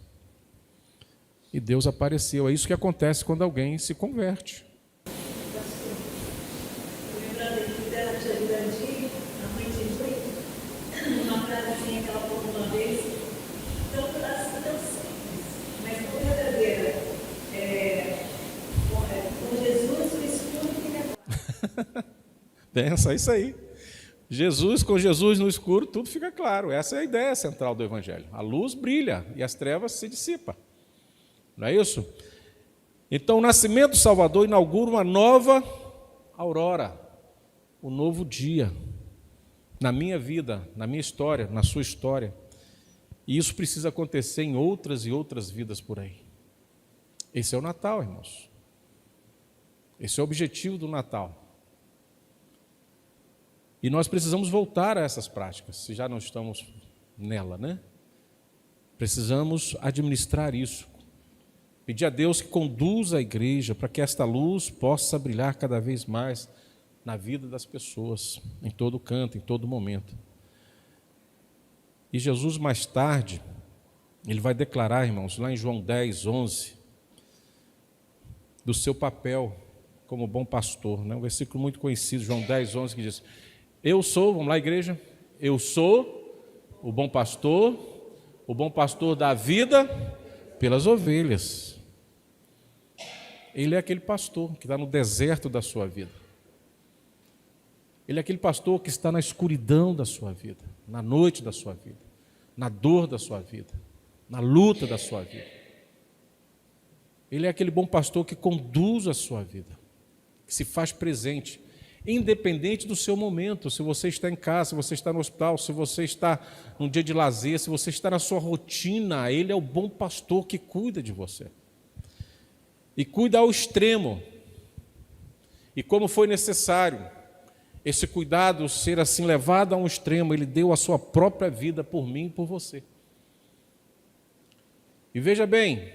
E Deus apareceu. É isso que acontece quando alguém se converte. Pensa isso aí. Com Jesus no escuro, tudo fica claro. Essa é a ideia central do Evangelho. A luz brilha e as trevas se dissipam. Não é isso? Então, o nascimento do Salvador inaugura uma nova aurora, um novo dia, na minha vida, na minha história, na sua história. E isso precisa acontecer em outras e outras vidas por aí. Esse é o Natal, irmãos. Esse é o objetivo do Natal. E nós precisamos voltar a essas práticas, se já não estamos nela, né? Precisamos administrar isso. Pedir a Deus que conduza a igreja para que esta luz possa brilhar cada vez mais na vida das pessoas, em todo canto, em todo momento. E Jesus mais tarde, Ele vai declarar, irmãos, lá em João 10:11, do seu papel como bom pastor, né? Um versículo muito conhecido, João 10:11, que diz: eu sou, vamos lá igreja, eu sou o bom pastor dá vida pelas ovelhas. Ele é aquele pastor que está no deserto da sua vida. Ele é aquele pastor que está na escuridão da sua vida, na noite da sua vida, na dor da sua vida, na luta da sua vida. Ele é aquele bom pastor que conduz a sua vida, que se faz presente, independente do seu momento, se você está em casa, se você está no hospital, se você está num dia de lazer, se você está na sua rotina, Ele é o bom pastor que cuida de você. E cuida ao extremo. E como foi necessário esse cuidado ser assim levado a um extremo, Ele deu a sua própria vida por mim e por você. E veja bem,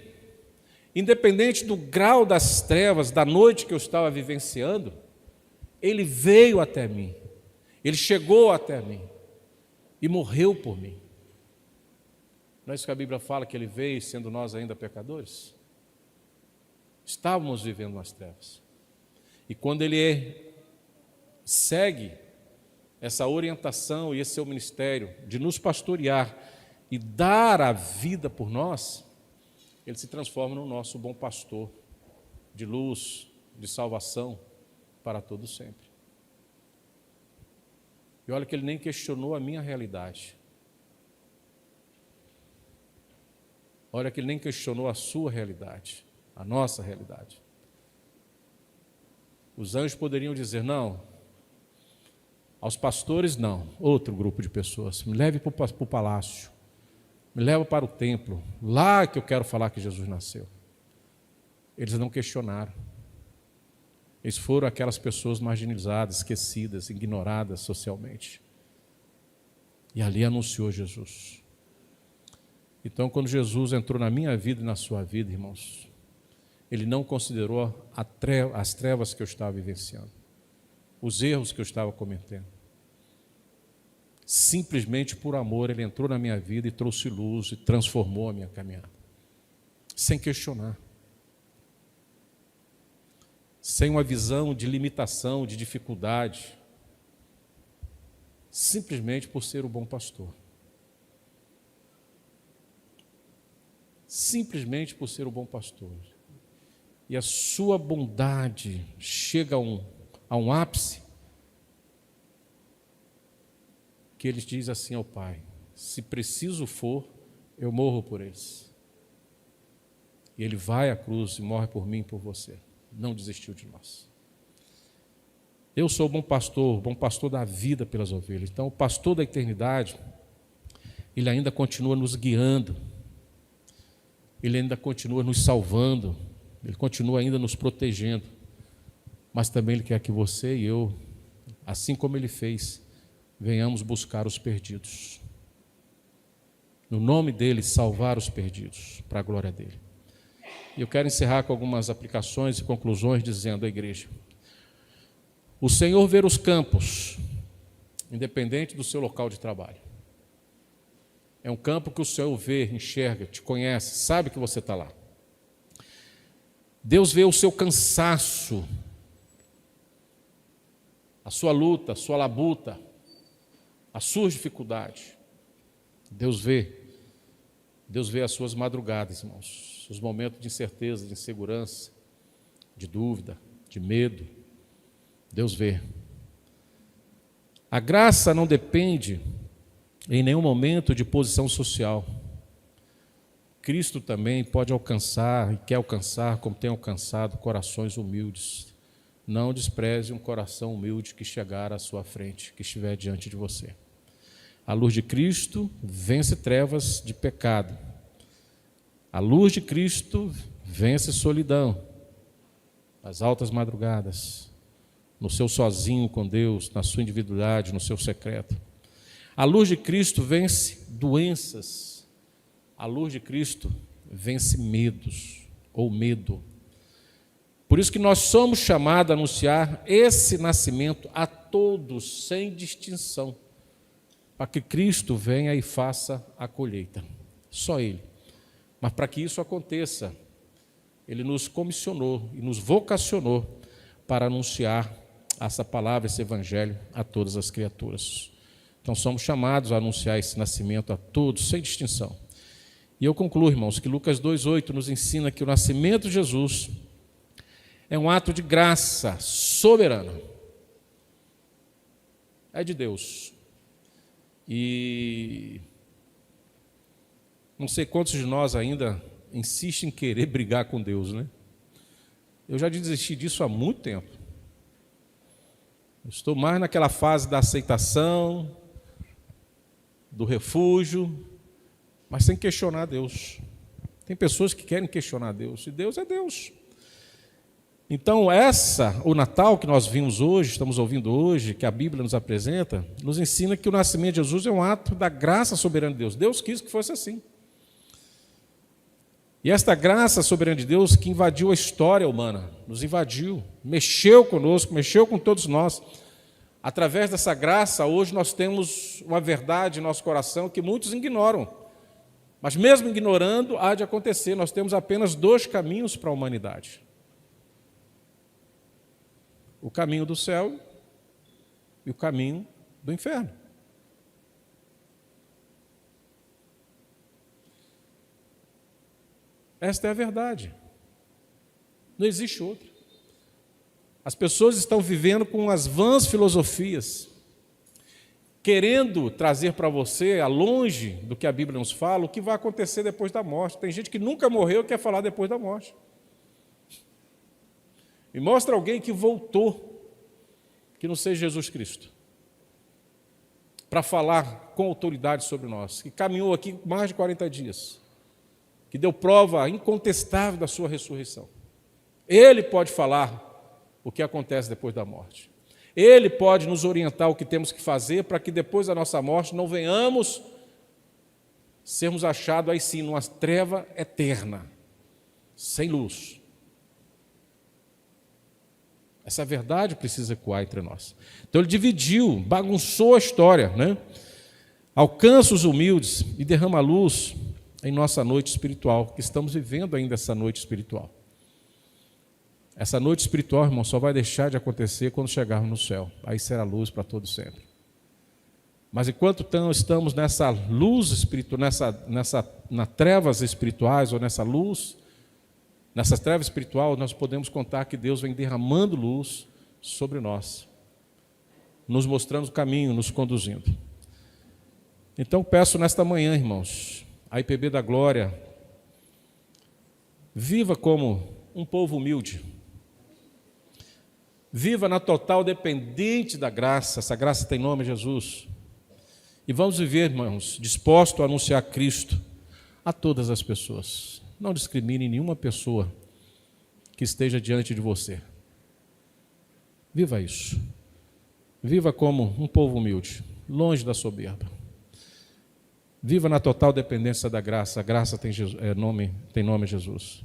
independente do grau das trevas, da noite que eu estava vivenciando, Ele veio até mim, Ele chegou até mim e morreu por mim. Não é isso que a Bíblia fala, que Ele veio sendo nós ainda pecadores? Estávamos vivendo nas trevas. E quando Ele segue essa orientação e esse seu ministério de nos pastorear e dar a vida por nós, Ele se transforma no nosso bom pastor, de luz, de salvação, para todo sempre. E olha que Ele nem questionou a minha realidade. Olha que Ele nem questionou a sua realidade, a nossa realidade. Os anjos poderiam dizer, não, aos pastores não, outro grupo de pessoas, me leve para o palácio, me leva para o templo, lá que eu quero falar que Jesus nasceu. Eles não questionaram. Eles foram aquelas pessoas marginalizadas, esquecidas, ignoradas socialmente. E ali anunciou Jesus. Então, quando Jesus entrou na minha vida e na sua vida, irmãos, Ele não considerou as trevas que eu estava vivenciando, os erros que eu estava cometendo. Simplesmente por amor, Ele entrou na minha vida e trouxe luz e transformou a minha caminhada. Sem questionar. Sem uma visão de limitação, de dificuldade. Simplesmente por ser o bom pastor. Simplesmente por ser o bom pastor. E a sua bondade chega a um ápice, que Ele diz assim ao Pai: se preciso for, eu morro por eles. E Ele vai à cruz e morre por mim e por você. Não desistiu de nós. Eu sou o bom pastor da vida pelas ovelhas. Então, o pastor da eternidade, Ele ainda continua nos guiando, Ele ainda continua nos salvando, Ele continua ainda nos protegendo, mas também Ele quer que você e eu, assim como Ele fez, venhamos buscar os perdidos. No nome dEle, salvar os perdidos, para a glória dEle. E eu quero encerrar com algumas aplicações e conclusões, dizendo à igreja: o Senhor vê os campos, independente do seu local de trabalho. É um campo que o Senhor vê, enxerga, te conhece, sabe que você está lá. Deus vê o seu cansaço, a sua luta, a sua labuta, as suas dificuldades. Deus vê as suas madrugadas, irmãos, os momentos de incerteza, de insegurança, de dúvida, de medo. Deus vê. A graça não depende em nenhum momento de posição social. Cristo também pode alcançar e quer alcançar, como tem alcançado, corações humildes. Não despreze um coração humilde que chegar à sua frente, que estiver diante de você. A luz de Cristo vence trevas de pecado. A luz de Cristo vence solidão, as altas madrugadas, no seu sozinho com Deus, na sua individualidade, no seu secreto. A luz de Cristo vence doenças. A luz de Cristo vence medos ou medo. Por isso que nós somos chamados a anunciar esse nascimento a todos, sem distinção, para que Cristo venha e faça a colheita. Só Ele. Mas para que isso aconteça, Ele nos comissionou e nos vocacionou para anunciar essa palavra, esse evangelho a todas as criaturas. Então somos chamados a anunciar esse nascimento a todos, sem distinção. E eu concluo, irmãos, que Lucas 2,8 nos ensina que o nascimento de Jesus é um ato de graça soberana. É de Deus. E não sei quantos de nós ainda insistem em querer brigar com Deus, né? Eu já desisti disso há muito tempo. Eu estou mais naquela fase da aceitação, do refúgio, mas sem questionar Deus. Tem pessoas que querem questionar Deus, e Deus é Deus. Então, o Natal que nós vimos hoje, estamos ouvindo hoje, que a Bíblia nos apresenta, nos ensina que o nascimento de Jesus é um ato da graça soberana de Deus. Deus quis que fosse assim. E esta graça soberana de Deus que invadiu a história humana, nos invadiu, mexeu conosco, mexeu com todos nós. Através dessa graça, hoje nós temos uma verdade em nosso coração que muitos ignoram. Mas mesmo ignorando, há de acontecer. Nós temos apenas 2 caminhos para a humanidade. O caminho do céu e o caminho do inferno. Esta é a verdade. Não existe outra. As pessoas estão vivendo com as vãs filosofias, querendo trazer para você, a longe do que a Bíblia nos fala, o que vai acontecer depois da morte. Tem gente que nunca morreu e quer falar depois da morte. Me mostra alguém que voltou, que não seja Jesus Cristo, para falar com autoridade sobre nós, que caminhou aqui mais de 40 dias, que deu prova incontestável da sua ressurreição. Ele pode falar o que acontece depois da morte. Ele pode nos orientar o que temos que fazer para que depois da nossa morte não venhamos sermos achados aí sim numa treva eterna, sem luz, Essa verdade precisa ecoar entre nós. Então ele dividiu, bagunçou a história, né? Alcança os humildes e derrama luz em nossa noite espiritual, que estamos vivendo ainda essa noite espiritual. Essa noite espiritual, irmão, só vai deixar de acontecer quando chegarmos no céu. Aí será luz para todo sempre. Mas enquanto estamos nessa luz espiritual, nas trevas espirituais, ou nessa luz, nessa treva espiritual, nós podemos contar que Deus vem derramando luz sobre nós, nos mostrando o caminho, nos conduzindo. Então peço nesta manhã, irmãos, a IPB da Glória, viva como um povo humilde, viva na total dependente da graça, essa graça tem nome, Jesus, e vamos viver, irmãos, dispostos a anunciar Cristo a todas as pessoas. Não discrimine nenhuma pessoa que esteja diante de você. Viva isso. Viva como um povo humilde, longe da soberba. Viva na total dependência da graça. A graça tem nome Jesus.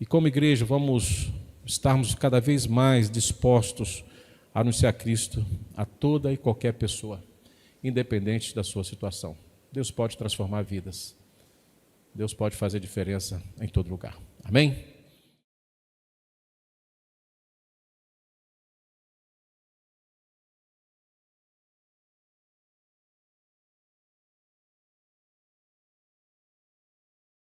E como igreja, vamos estarmos cada vez mais dispostos a anunciar Cristo a toda e qualquer pessoa, independente da sua situação. Deus pode transformar vidas. Deus pode fazer diferença em todo lugar. Amém?